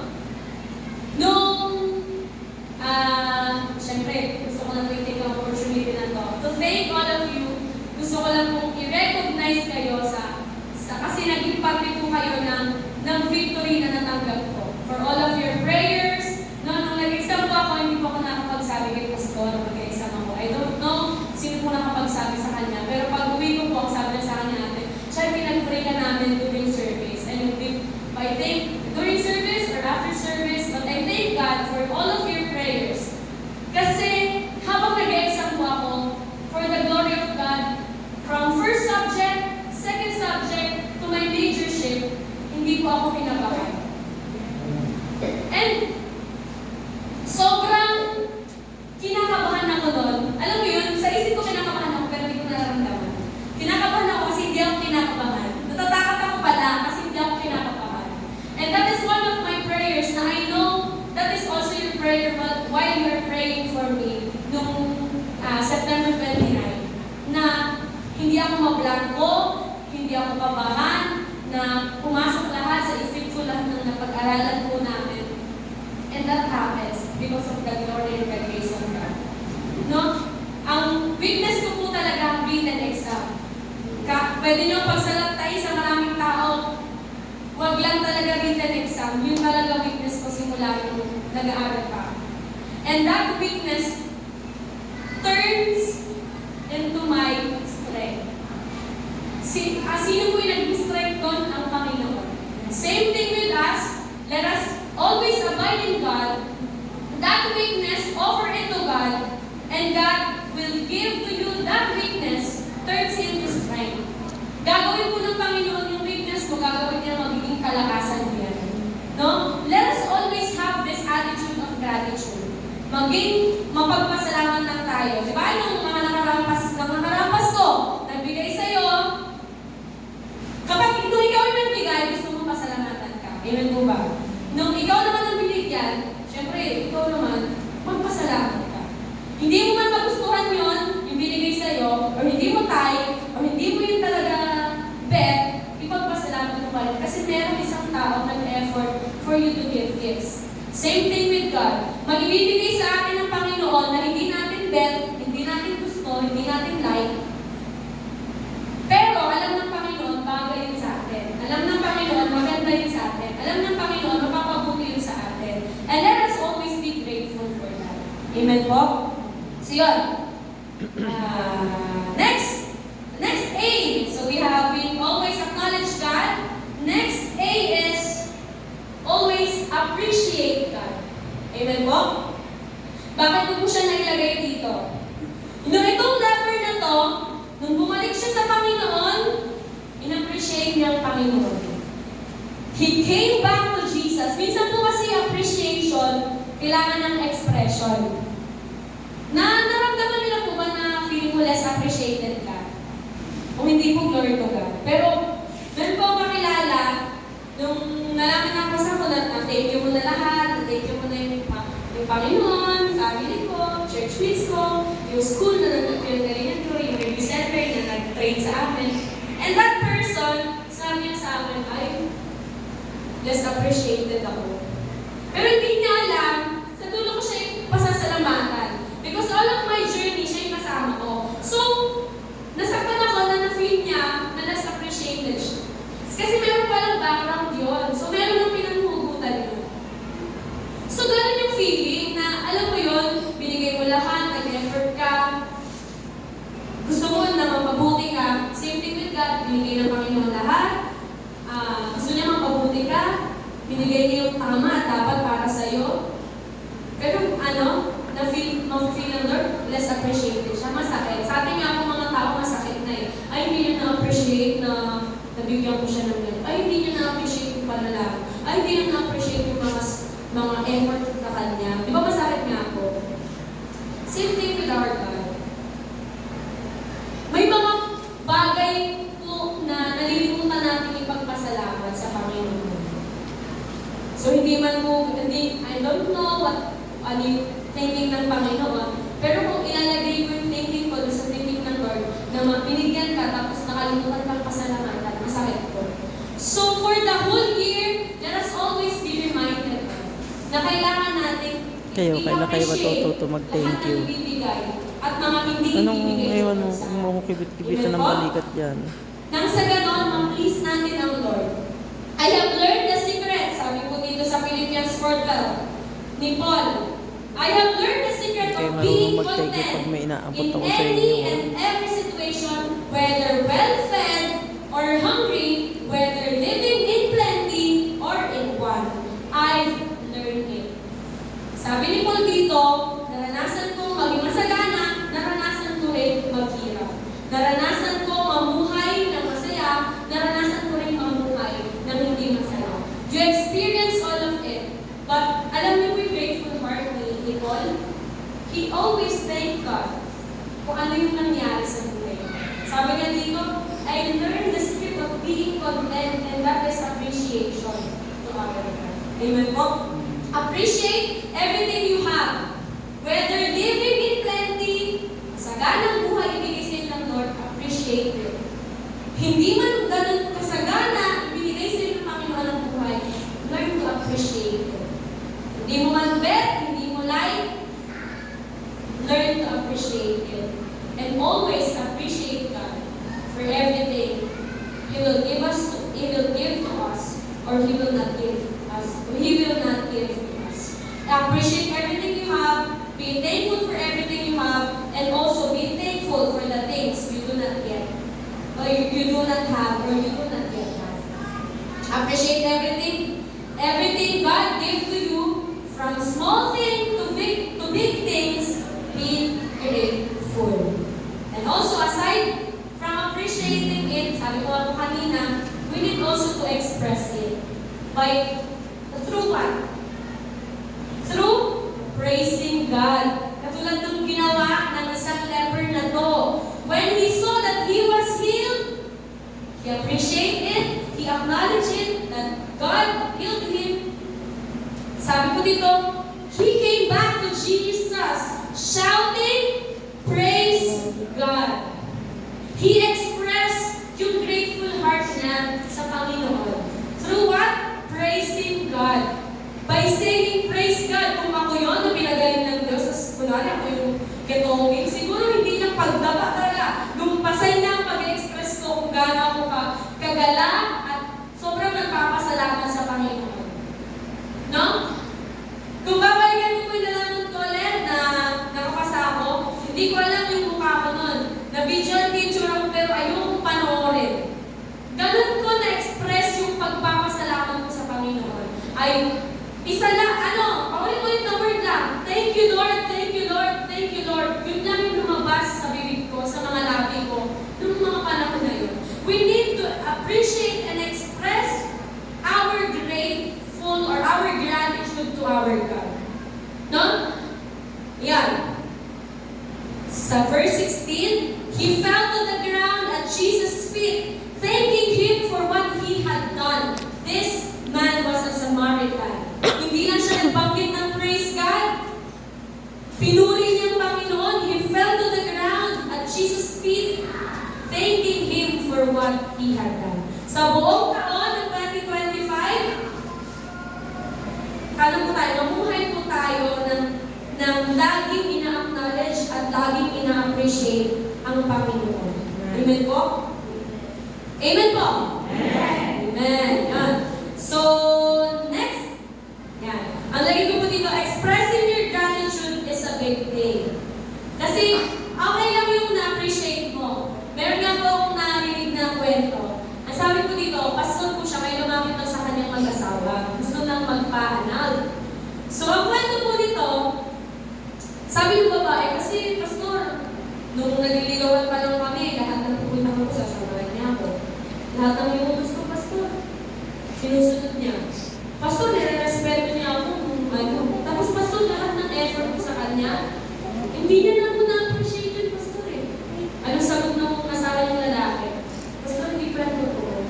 Speaker 1: Siyempre, gusto ko lang po i-take ang opportunity na to. To thank all of you, gusto ko lang pong i-recognize kayo kasi naging parte po kayo ng victory na natanggap ko. For all of your prayers, nung nag-exam po ako, hindi po ako nakapagsabi kay Pastor mag-exam ako. I don't know sino po nakapagsabi sa kanya. Pero pag uwi ko po, ang sabi niya sa kanya natin, siya pinag-pray ka namin during service. And I think during service or after service, but I thank God for all of your prayers. Kasi habang nag-exam po ako, for the glory of God, from first subject, second subject, to my majorship, hindi po ako pinabahan. And sobrang kinakabahan ako doon. Alam mo yun, sa isip ko kinakabahan ako pero hindi ko nararamdaman. Kinakabahan ako kasi hindi ako kinakabahan. Natatakot ako pala kasi hindi ako kinakabahan. And that is one of my prayers na I know that is also your prayer while you are praying for me nung September 29 na hindi ako mablangko, hindi ako kabahan, na pumasok lahat sa isip ko lahat ng napag-aralan po namin. And that happens because of the glory and the grace of God. No? Ang weakness ko po talaga ang written exam. Pwede nyo pagsalantay sa maraming tao, wag lang talaga written exam. Yun talaga weakness ko simula yung nag-aaral pa. And that weakness turns into my strength. Sino po yung nag-strength doon? Ang Panginoon. Same thing with us. Let us always abide in God. That weakness, offer it to God, and God will give to you that weakness, turns into strength. Gagawin po ng Panginoon yung weakness mo, gagawin niya magiging kalakasan niya. No? Let us always have this attitude of gratitude. Maging mapagpasalamat lang tayo. Di ba? Yung mga nakarampas ko, nagbigay sa'yo, kapag ito ikaw yung nagbigay, gusto mo pasalamatan ka. Amen po ba? Nung ikaw naman ang binigyan, syempre, ikaw naman, magpasalamat ka. Hindi mo man magustuhan yun, yung binigay sa'yo, or hindi mo tayo, or hindi mo yung talaga bet, ipagpasalamat mo pa rin. Kasi meron isang tao nag-effort for you to give gifts. Same thing with God. Mag-ibibigay sa atin ng Panginoon na hindi natin bet, hindi natin like. Pero alam ng Panginoon, bagay yun sa atin. Alam ng Panginoon, maganda yun sa atin. Alam ng Panginoon, mapapabuti yun sa atin. And let us always be grateful for that. Amen po? So yun. Next A. So we always acknowledge God. Next A is always appreciate God. Amen po? Bakit ko po siya nailagay dito? Nung itong leper na to, nung bumalik siya sa Panginoon, in-appreciate niya ang Panginoon. He came back to Jesus. Minsan po kasi appreciation, kailangan ng expression. Naramdaman nila po ba na feeling mo less appreciated ka? Kung hindi po, glory to God. Pero, meron po akong kakilala, nung nalaman ako sa ko na-thank you mo na lahat, na-thank you mo na yung Panginoon, family ko, church mates ko, yung school na nagpinagalingan ko, yung review center na nag-train sa amin. And that person, sabi niya sa akin, ay, less appreciated ako. Pero hindi niya alam, sa dulo ko siya yung pasasalamatan. Because all of my journey, siya yung kasama ko. So, nasaktan ako na na-feel niya na less appreciated siya. Kasi meron palang background yun. So, meron ng pinanghugutan yun. So, ganun yung feeling na, alam mo yun, binigay mo lahat, nag-effort ka, gusto mo na mapabuti ka. Same thing with God, binigay ng Panginoon lahat. Gusto niya mapabuti ka, binigay niya yung tama, dapat para sa'yo. Pero na-feel ng Lord, less appreciated siya, masakit. Sa atin nga po mga tao, masakit na eh. Ay, hindi niya na-appreciate na nabigyan ko siya ng ganito. Ay, hindi niya na-appreciate yung panalangin. Ay, hindi niya na-appreciate yung mga effort sa kanya. Di ba masakit nga ako? Same thing with our God. May mga bagay po na nalilimutan natin ipagpasalamat sa Panginoon. So, I don't know ano yung thinking ng Panginoon, pero kung ilalagay ko yung thinking ko sa thinking ng Lord, na binigyan ka tapos nakalimutan kang pasalamatan, masakit ko. So, for the whole year, let us always be reminded na kailangan natin
Speaker 3: Kailan kayo matututo mag-thank you?
Speaker 1: At mga hindi
Speaker 3: Anong
Speaker 1: ibibigay
Speaker 3: ewan mo,
Speaker 1: sa
Speaker 3: kung mo ko kibit-kibitan ng balikat yan?
Speaker 1: nang sa ganon, ma-please natin ang Lord. I have learned the secret, sabi po dito sa Philippians 4:12 ni Paul. I have learned the secret
Speaker 3: Kayo
Speaker 1: of being
Speaker 3: marunong mag-thank you pag
Speaker 1: content
Speaker 3: may inaabot
Speaker 1: in
Speaker 3: ako sa
Speaker 1: any
Speaker 3: inyo.
Speaker 1: and every situation, whether well-fed or hungry, whether living in plenty or in want. I've learned it. Sabi ni Paul dito, naranasan ko maging masagana, naranasan ko rin maghirap. Naranasan ko mamuhay ng masaya, naranasan ko rin mamuhay ng hindi masaya. You experience all of it. But alam niyo yung grateful heart ni Paul? He always thanked God kung ano yung nangyari sa buhay. Sabi niya dito, I learned the secret of being content, and that is appreciation to our God. Amen po? Appreciate everything you have. Whether living in plenty, saganang buhay ibigay sa inyo ng Lord, appreciate it. Hindi man ganun kasagana, ibigay sa inyo ng Panginoon ng buhay, learn to appreciate it. Hindi mo man bet, hindi mo like, learn to appreciate it. And always appreciate God for everything He will give to us, or He will not give us, or He will not give to us. Appreciate everything you have, be thankful for everything you have, and also be thankful for the things you do not get, or you do not have, or you do not yet have. Appreciate everything God gave to you, from small things to big things, be grateful. And also, aside from appreciating it, sabi ko ako kanina, we need also to express it through what? Through praising God. Katulad ng ginawa ng isang leper na to. When he saw that he was healed, he appreciated it, he acknowledged it, that God healed him. Sabi ko dito, he came back to Jesus, shouting, praise God. He expressed yung grateful heart niya sa Panginoon. Through what? Praising God. By saying, praise God, kung ako yun na pinagaling ng Diyos, kunwari ako yung ketonging, Siguro hindi lang pagdaba talaga. Lumpasay na ang pag-express ko kung gaano ako kagala at sobrang nagpapasalamat sa Panginoon. No? Kung babalikan ko po yung nalaman ko ulit na nakapasa ako, hindi ko alam yung mukha ko nun. Na-visual picture ako pero ayokong panoorin. Ganun ko na-express yung pagpapasalamat ko sa Panginoon. Ay, isa lang, paulit-ulit na word lang. Thank you, Lord, thank you, Lord, thank you, Lord. Yun lang yung lumabas sa bibig ko, sa mga labi ko, nung mga panahon na yun. We need to appreciate and express our grateful or our gratitude to our God. No? Yan. Sa verse 16, he fell to the ground at Jesus' feet, thanking him for what he had done. This man was a Samaritan. Hindi lang siya nagbanggit ng praise God. Pinuri niya ang Panginoon. He fell to the ground at Jesus' feet, thanking him for what he had done. Sa buong taon ng 2025, mamuhay po tayo ng laging ina-acknowledge at laging ina-appreciate ang Panginoon. Amen po? Amen po? Amen. Yan. So, next. Yan. Ang lagi ko po dito, expressing your gratitude is a big thing. Kasi, okay lang yung na-appreciate mo. Meron nga po akong narinig na kwento. Ang sabi ko dito, pastor po siya, may lumapit daw sa kanyang mag-asawa. Gusto nang magpa-anal. So, ang kwento po dito, sabi ng babae, kasi pastor, nung nagliligawan pa lang kami, lahat ng pupunta ko sa samahan niya ako. Lahat ng yung gusto, pastor. Sinusunod niya. Pastor, nire-respeto niya ako. Tapos pastor, lahat ng effort ko sa kanya, hindi niya na ako na-appreciate yun, pastor eh. Anong sagot ng asawa ng lalaki? Pastor, hindi pa ito po.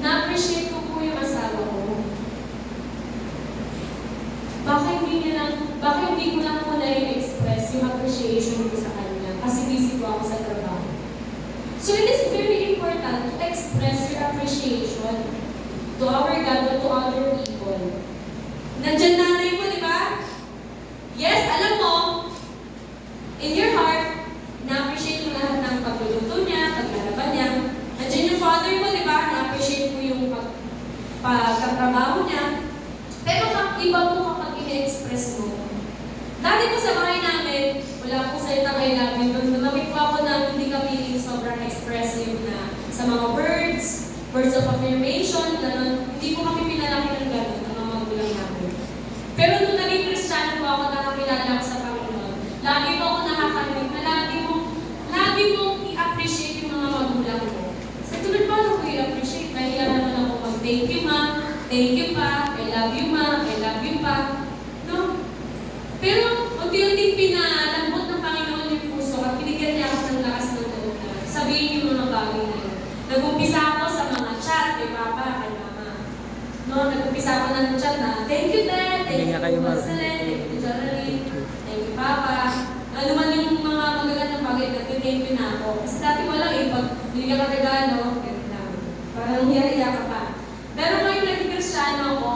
Speaker 1: Na-appreciate ko po yung asawa ko. Baka hindi ko lang muna i-express yung appreciation ko sa kanya kasi busy ko ako sa trabaho. So it is very important to express your appreciation to our God or to other people. Nandiyan nanay mo, di ba? Yes, alam mo, in your heart, na-appreciate mo lahat ng pagluluto niya, paglalaban niya. Nandiyan yung father mo, di ba? Na-appreciate mo yung pagkatrabaho niya. Pero iba po kapag i-express mo. Dati po sa bahay namin, wala po salitang I love you. Lumapit po ako na hindi kami sobrang expressive na sa mga words of affirmation, gano'n. Hindi po kami pinalaki ng gano'n, ang mga magulang namin. Pero nung naging Kristiyano po ako, nakakilala ko sa Panginoon, lagi po ako nakakarinig na lagi mong i-appreciate yung mga magulang ko. Sa tulad pa, ako i-appreciate. Kaya naman ako mag-thank you, ma. Thank you pa. I love you, ma. I love you pa. No? Pero, unti-unting pinalambot ng Panginoon yung puso at binigyan niya ako ng lakas ng loob na sabihin yung mga bagay na yun. Nag-umpisa ako sa mga chat kay Papa, kay Mama. No, nag-umpisa ako ng chat na, thank you, Dad. Thank you, Marceline. Thank you, Geraldine. Thank you, Papa. Ano man yung mga magagandang bagay, nag-thank you na ako. Kasi dati wala eh, pag binigyan ka regalo, parang hiya-hiya ka pa. Pero ngayon naging Kristiyano ako,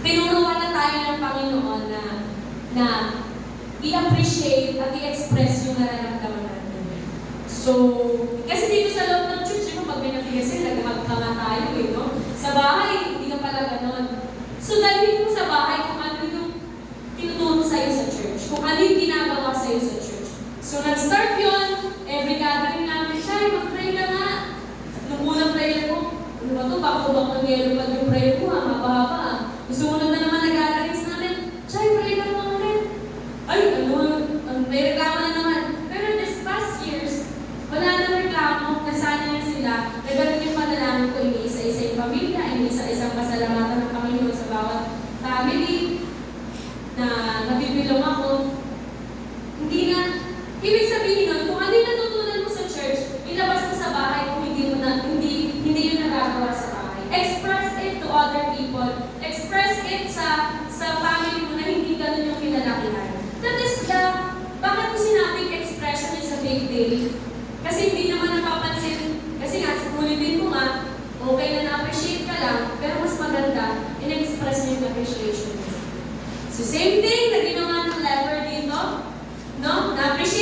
Speaker 1: tinuruan na tayo ng Panginoon na i-appreciate at i-express yung nararamdaman natin. So, kasi dito sa loob ng church, pag may nabigay sila, naghagtanga tayo eh, no? Sa bahay, hindi ka pala ganon. So, dalhin mo sa bahay kung ano yung tinuturo sa'yo sa church, kung ano yung ginagawa sa'yo sa church. So, nag-start yun, every gathering namin, siya, mag-pray ka nga. Nung unang prayer ko, ano ba ito? Bako-bak ng yelo pa yung prayer ko, haba-haba. Sumunod na naman nag-gatherings namin, Chay, pray ka naman ulit. Ay, may reklamo na naman. Pero this past years, wala nang reklamo, nasana na sila. Nagaling yung panalangin ko, iniisa-isa yung pamilya, iniisa-isang pasalamatan ng Panginoon sa bawat family na nabibilong ako. Hindi na, ibig sabihin nun, kung ano yung natutunan mo sa church, ilabas mo sa bahay kung hindi yun nagagawa sa bahay. Express it to other people. Express it sa family mo na hindi ganun yung kinalakihan. That is bakit ko sinabing expression is a big deal? Kasi hindi naman napapansin, kasi nga, sa bulletin ko nga, okay na na-appreciate ka lang, pero mas maganda, in-express mo yung appreciation mo. So same thing na ginawa ng leper dito, no? Na-appreciate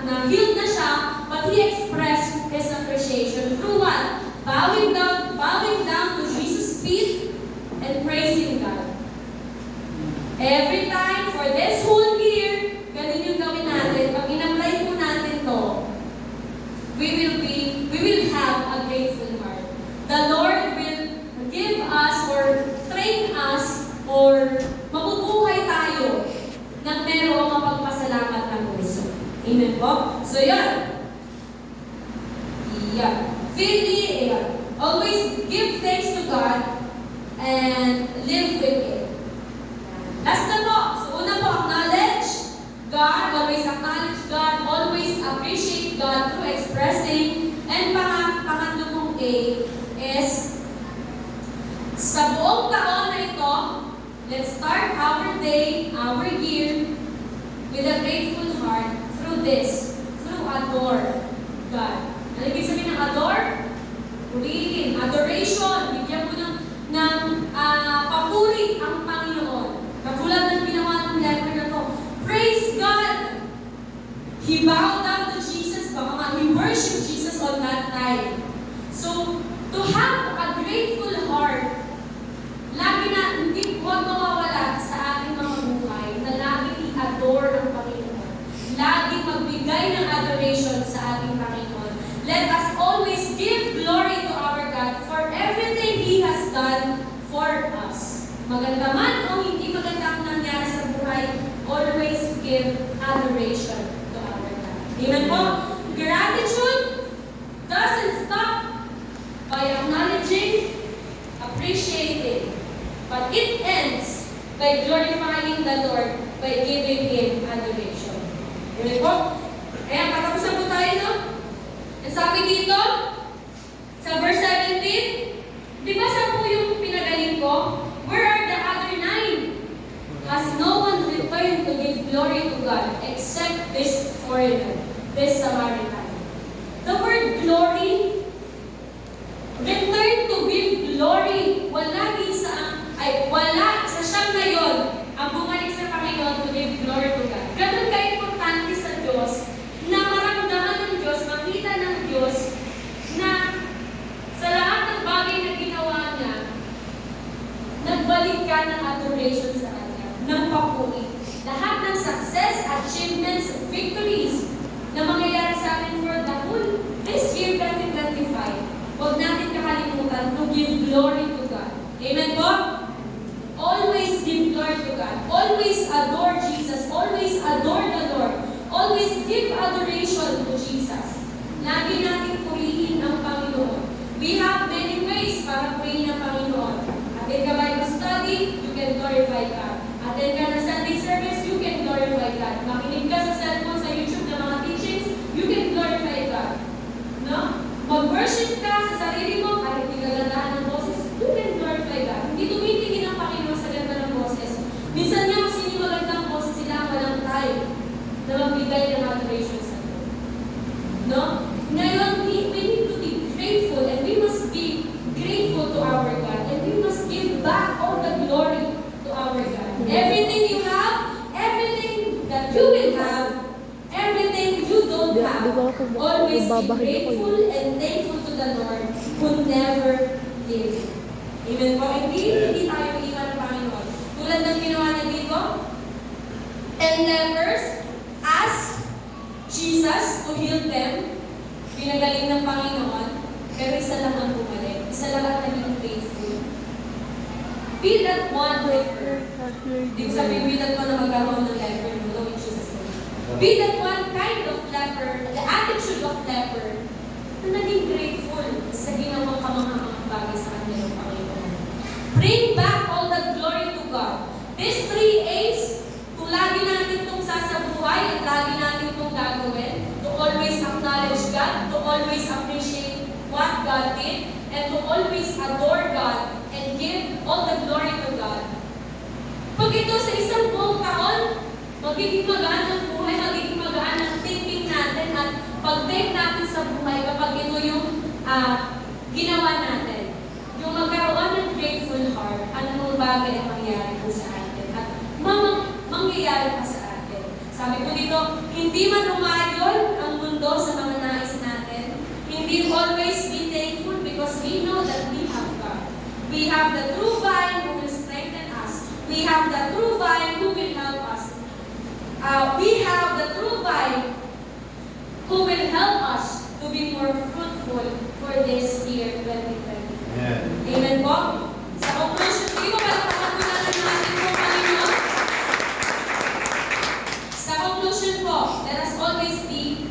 Speaker 1: na healed na siya, but he expressed his appreciation through what? Bowing down to Jesus' feet and praising God. Every time, for this whole year, ganun yung gawin natin. Pag in-apply po natin to, we will have a grateful heart. The Lord will give us or train us or mabubuhay tayo na merong mapagpasalamat ng puso. Amen po? So yun. Yeah. Feel always give thanks to God and live with it. Last na po. So una po, acknowledge God. Always acknowledge God. Always appreciate God through expressing. And pangatlo pong A is sa buong taon na ito, let's start our day, our year with a grateful heart through this, through adore God. Ano ibig sabihin ng adore? Purihin, adoration, bigyan mo ng papuri ang Panginoon. Katulad ng ginawa ng leper na to. Praise God! He bowed down to Jesus, baka nga, he worshiped Jesus on that time. So, to have a grateful heart, lagi na, hindi huwag mawawala sa ating mga buhay na lagi i-adore ang Panginoon. Lagi magbigay ng adoration sa ating Panginoon. Let us always give glory to our God for everything He has done for us. Maganda man o hindi maganda ang nangyari sa buhay, always give adoration to our God. Amen po? Gratitude doesn't stop by acknowledging, appreciating, but it ends by glorifying the Lord by giving Him adoration. Amen po? Kaya katapusan po tayo, no? Ang sabi dito, sa verse 17, di ba sa po yung pinagaling ko? Where are the other 9? Has no one returned to give glory to God except this foreigner, this Samaritan? The word glory, return to give glory, wala sa siyang na yun, ang bumalik sa Panginoon to give glory to God. Ganun ka-importante sa Diyos, na maramdaman ng Diyos, makita ng Diyos, na sa lahat ng bagay na ginawa niya, nagbalik ka ng adoration sa Kanya, ng papuri. Lahat ng success, achievements, victories na mangyayari sa atin for the whole this year 2025, huwag natin kakalimutan to give glory to God. Amen po? Always give glory to God. Always adore Jesus. Always adore the Lord. Always give adoration to Jesus. Lagi natin purihin ang Panginoon. We have many ways para purihin ang Panginoon. Attend ka Bible study, you can glorify God. Attend ka ng Sunday service, you can glorify God. Makinig ka sa cellphone, sa YouTube ng mga teachings, you can glorify God. No? Mag-worship ka sa sarili mo, kahit hindi kagandahan ng boses, you can glorify God. Hindi tumitingin ang Panginoon sa ganda ng boses. Minsan nga, kung sino magandang boses sila, walang time na magbigay ng adoration sa Lord. No? Ngayon, we need to be grateful and we must be grateful to our God and we must give back all the glory to our God. Everything you have, everything that you will have, everything you don't have, always be grateful and thankful to the Lord who never leave. Amen po? Hindi tayo iwan ng Panginoon. Tulad ng ginawa niya dito, and lepers asked Jesus to heal them, pinagaling ng Panginoon, pero isa lang ang bumalik. Isa lang ang naging faithful. Be that one leper. Hindi ko sabihin, be that one na magkaroon ng leper. No, in Jesus' name. Be that one kind of leper, the attitude of leper, na naging grateful sa ginawang kamanghamangang bagay sa kanya ng Panginoon. Bring back all the glory to God. These 3 A's, kung lagi natin itong sasabuhay at lagi natin itong gagawin, to always acknowledge God, to always appreciate what God did, and to always adore God and give all the glory to God. Pag ito sa isang buong taon, magiging magaan ang buhay, magiging magaan ang thinking natin at pag-take natin sa buhay kapag ito yung ginawa natin. Yung magkaroon ng grateful heart, anong bagay ang mangyayari po sa atin at mangyayari pa sa atin. Sabi ko dito dito, hindi man umayon ang mundo sa mga nais natin. Hindi always be thankful because we know that we have God. We have the true vine who will strengthen us. We have the true vine who will help us. We have the true vine who will help us to be more fruitful for this year 2020.
Speaker 4: Amen.
Speaker 1: Amen po? Sa conclusion, hindi mo palakpakan po natin ang ating pong Panginoon. Sa conclusion po, let us always be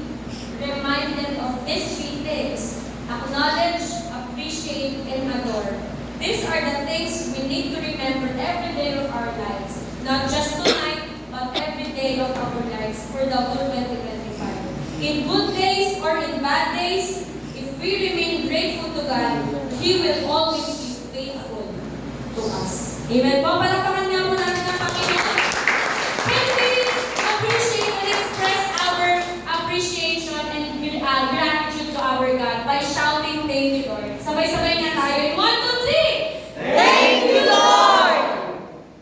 Speaker 1: reminded of these three things. Acknowledge, appreciate, and adore. These are the things we need to remember every day of our lives. Not just tonight, but every day of our lives for the whole 2025. In good days or in bad days, if we remain grateful to God, He will always be faithful to us. Amen po. Palakpakan niya po natin ang Panginoon. Can we appreciate and express our appreciation and gratitude to our God by shouting, "Thank you, Lord." Sabay-sabay nga tayo. 1, 2, 3!
Speaker 2: Thank you, Lord!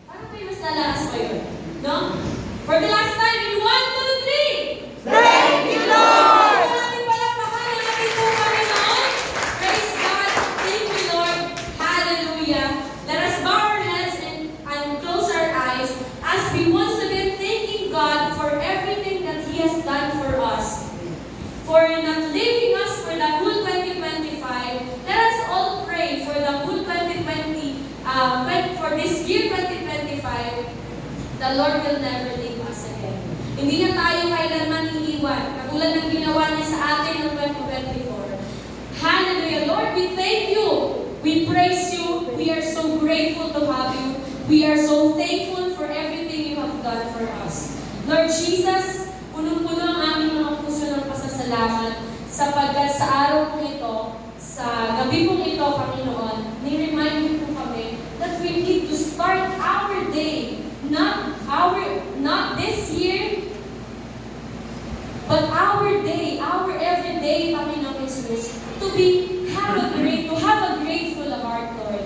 Speaker 1: Parang may mas lalakas pa yun. No? For the last time, in 1, 2, 3!
Speaker 2: Thank you, Lord!
Speaker 1: Ating palakpakan ang ating pong Panginoon. Praise God. Thank you, Lord. Hallelujah. Let us bow our heads and close our eyes as we once again thanking God for everything that He has done for us. For not leaving us for the whole 2025. Let us all pray for the whole 2020, for this year 2025, the Lord will never leave us again. Hindi na tayo kailanman iiwan, katulad ng ginawa niya sa atin ng 2024. Hallelujah. Lord, we thank you. We praise you. We are so grateful to have you. We are so thankful for everything you have done for us. Lord Jesus, punong-puno ang aming mga puso ng pasasalamat sapagkat sa araw pong ito, sa gabi pong ito, Panginoon, ni-remind niyo po kami that we need to start our day, not this year, but our day, our everyday, Panginoon Jesus, to have a grateful heart, Lord.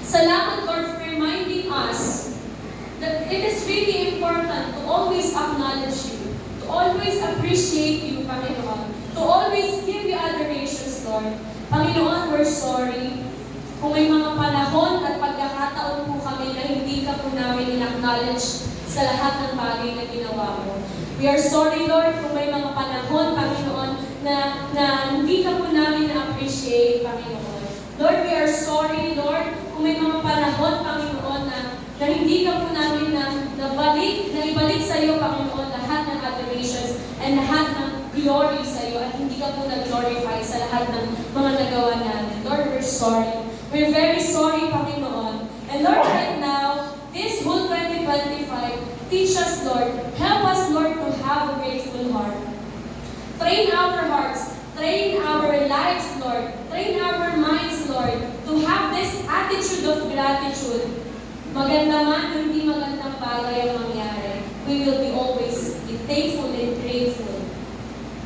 Speaker 1: Salamat, Lord, for reminding us that it is really important to always acknowledge you, to always appreciate you, Panginoon, to always give you adorations, Lord. Panginoon, we're sorry kung may mga panahon at pagkakataon po kami na hindi ka po namin in-acknowledge sa lahat ng bagay na ginawa mo. We are sorry, Lord, kung may mga panahon, Panginoon, na hindi ka po namin na-appreciate, Panginoon. Lord, we are sorry, Lord, kung may mga panahon, Panginoon, na hindi ka po namin na ibalik sa iyo, Panginoon, lahat ng adorations and lahat ng glory sa iyo at hindi ka po nag-glorify sa lahat ng mga nagawa namin. Lord, we're sorry. We're very sorry, Panginoon. And Lord, right now, this whole 2025, teach us, Lord, help us, Lord, to have a grateful heart. Train our hearts, train our lives, Lord, train our minds, Lord, to have this attitude of gratitude. Maganda man o hindi magandang bagay ang mangyari, we will be always be thankful and grateful.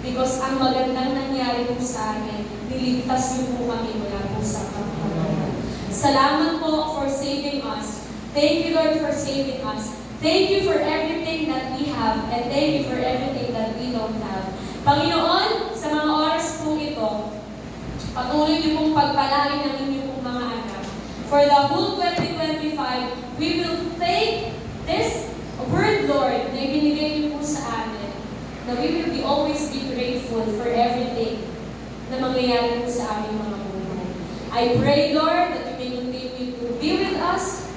Speaker 1: Because ang magandang nangyari po sa amin, niligtas niyo po kami mula po sa kapahamayan. Salamat po for saving us. Thank you, Lord, for saving us. Thank you for everything that we have, and thank you for everything that we don't have. Panginoon, sa mga oras po ito, patuloy niyo pong pagpalain ng inyong pong mga anak. For the whole 2025, we will take this word, Lord, na ibinigay niyo po sa amin, na we will always be grateful for everything na mangyayari po sa aming mga buhay. I pray, Lord, that you may continue to be with us.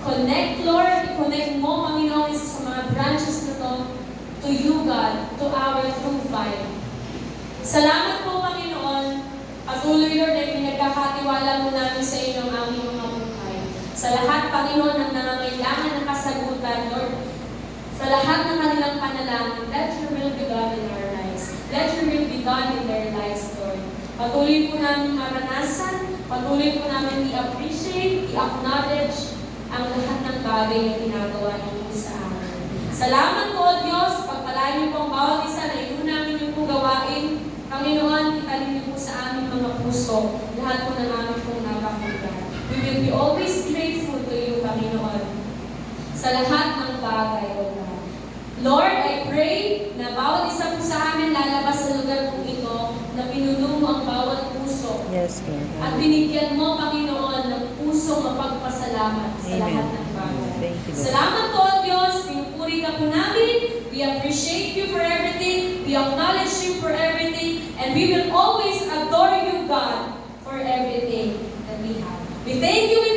Speaker 1: Connect, Lord. Connect mo, Panginoon, isa sa mga branches na to you, God, to our true vine. Salamat po, Panginoon. Patuloy, Lord, ay pinagkakatiwala mo namin sa inyo ang aming mga buhay. Sa lahat, Panginoon, ng nangangailangan ng kasagutan, Lord, sa lahat ng kanilang panalangin, let your will be done in our lives. Let your will be done in their lives, Lord. Patuloy po namin maranasan, patuloy po namin i-appreciate, i-acknowledge ang lahat ng bagay na ginagawa niyo sa amin. Salamat po, O Diyos, pagpalain niyo po ang bawat isa na ito namin yung pong gawain. Panginoon, italin niyo po sa aming mga puso, lahat po ng aming pong napakita. We will be always grateful to you, Panginoon, sa lahat ng bagay, O God. Lord, I I pray na bawat isa po sa amin lalabas sa lugar po ito na pinuno mo ang bawat puso.
Speaker 3: Yes,
Speaker 1: At
Speaker 3: Lord.
Speaker 1: binigyan mo, Panginoon, ng pusong mapagpasalamat sa
Speaker 3: Amen.
Speaker 1: lahat ng bagay.
Speaker 3: Thank you, Lord.
Speaker 1: Salamat po, Diyos. Pinupuri ka po namin. We appreciate you for everything. We acknowledge you for everything. And we will always adore you, God, for everything that we have. We thank you, we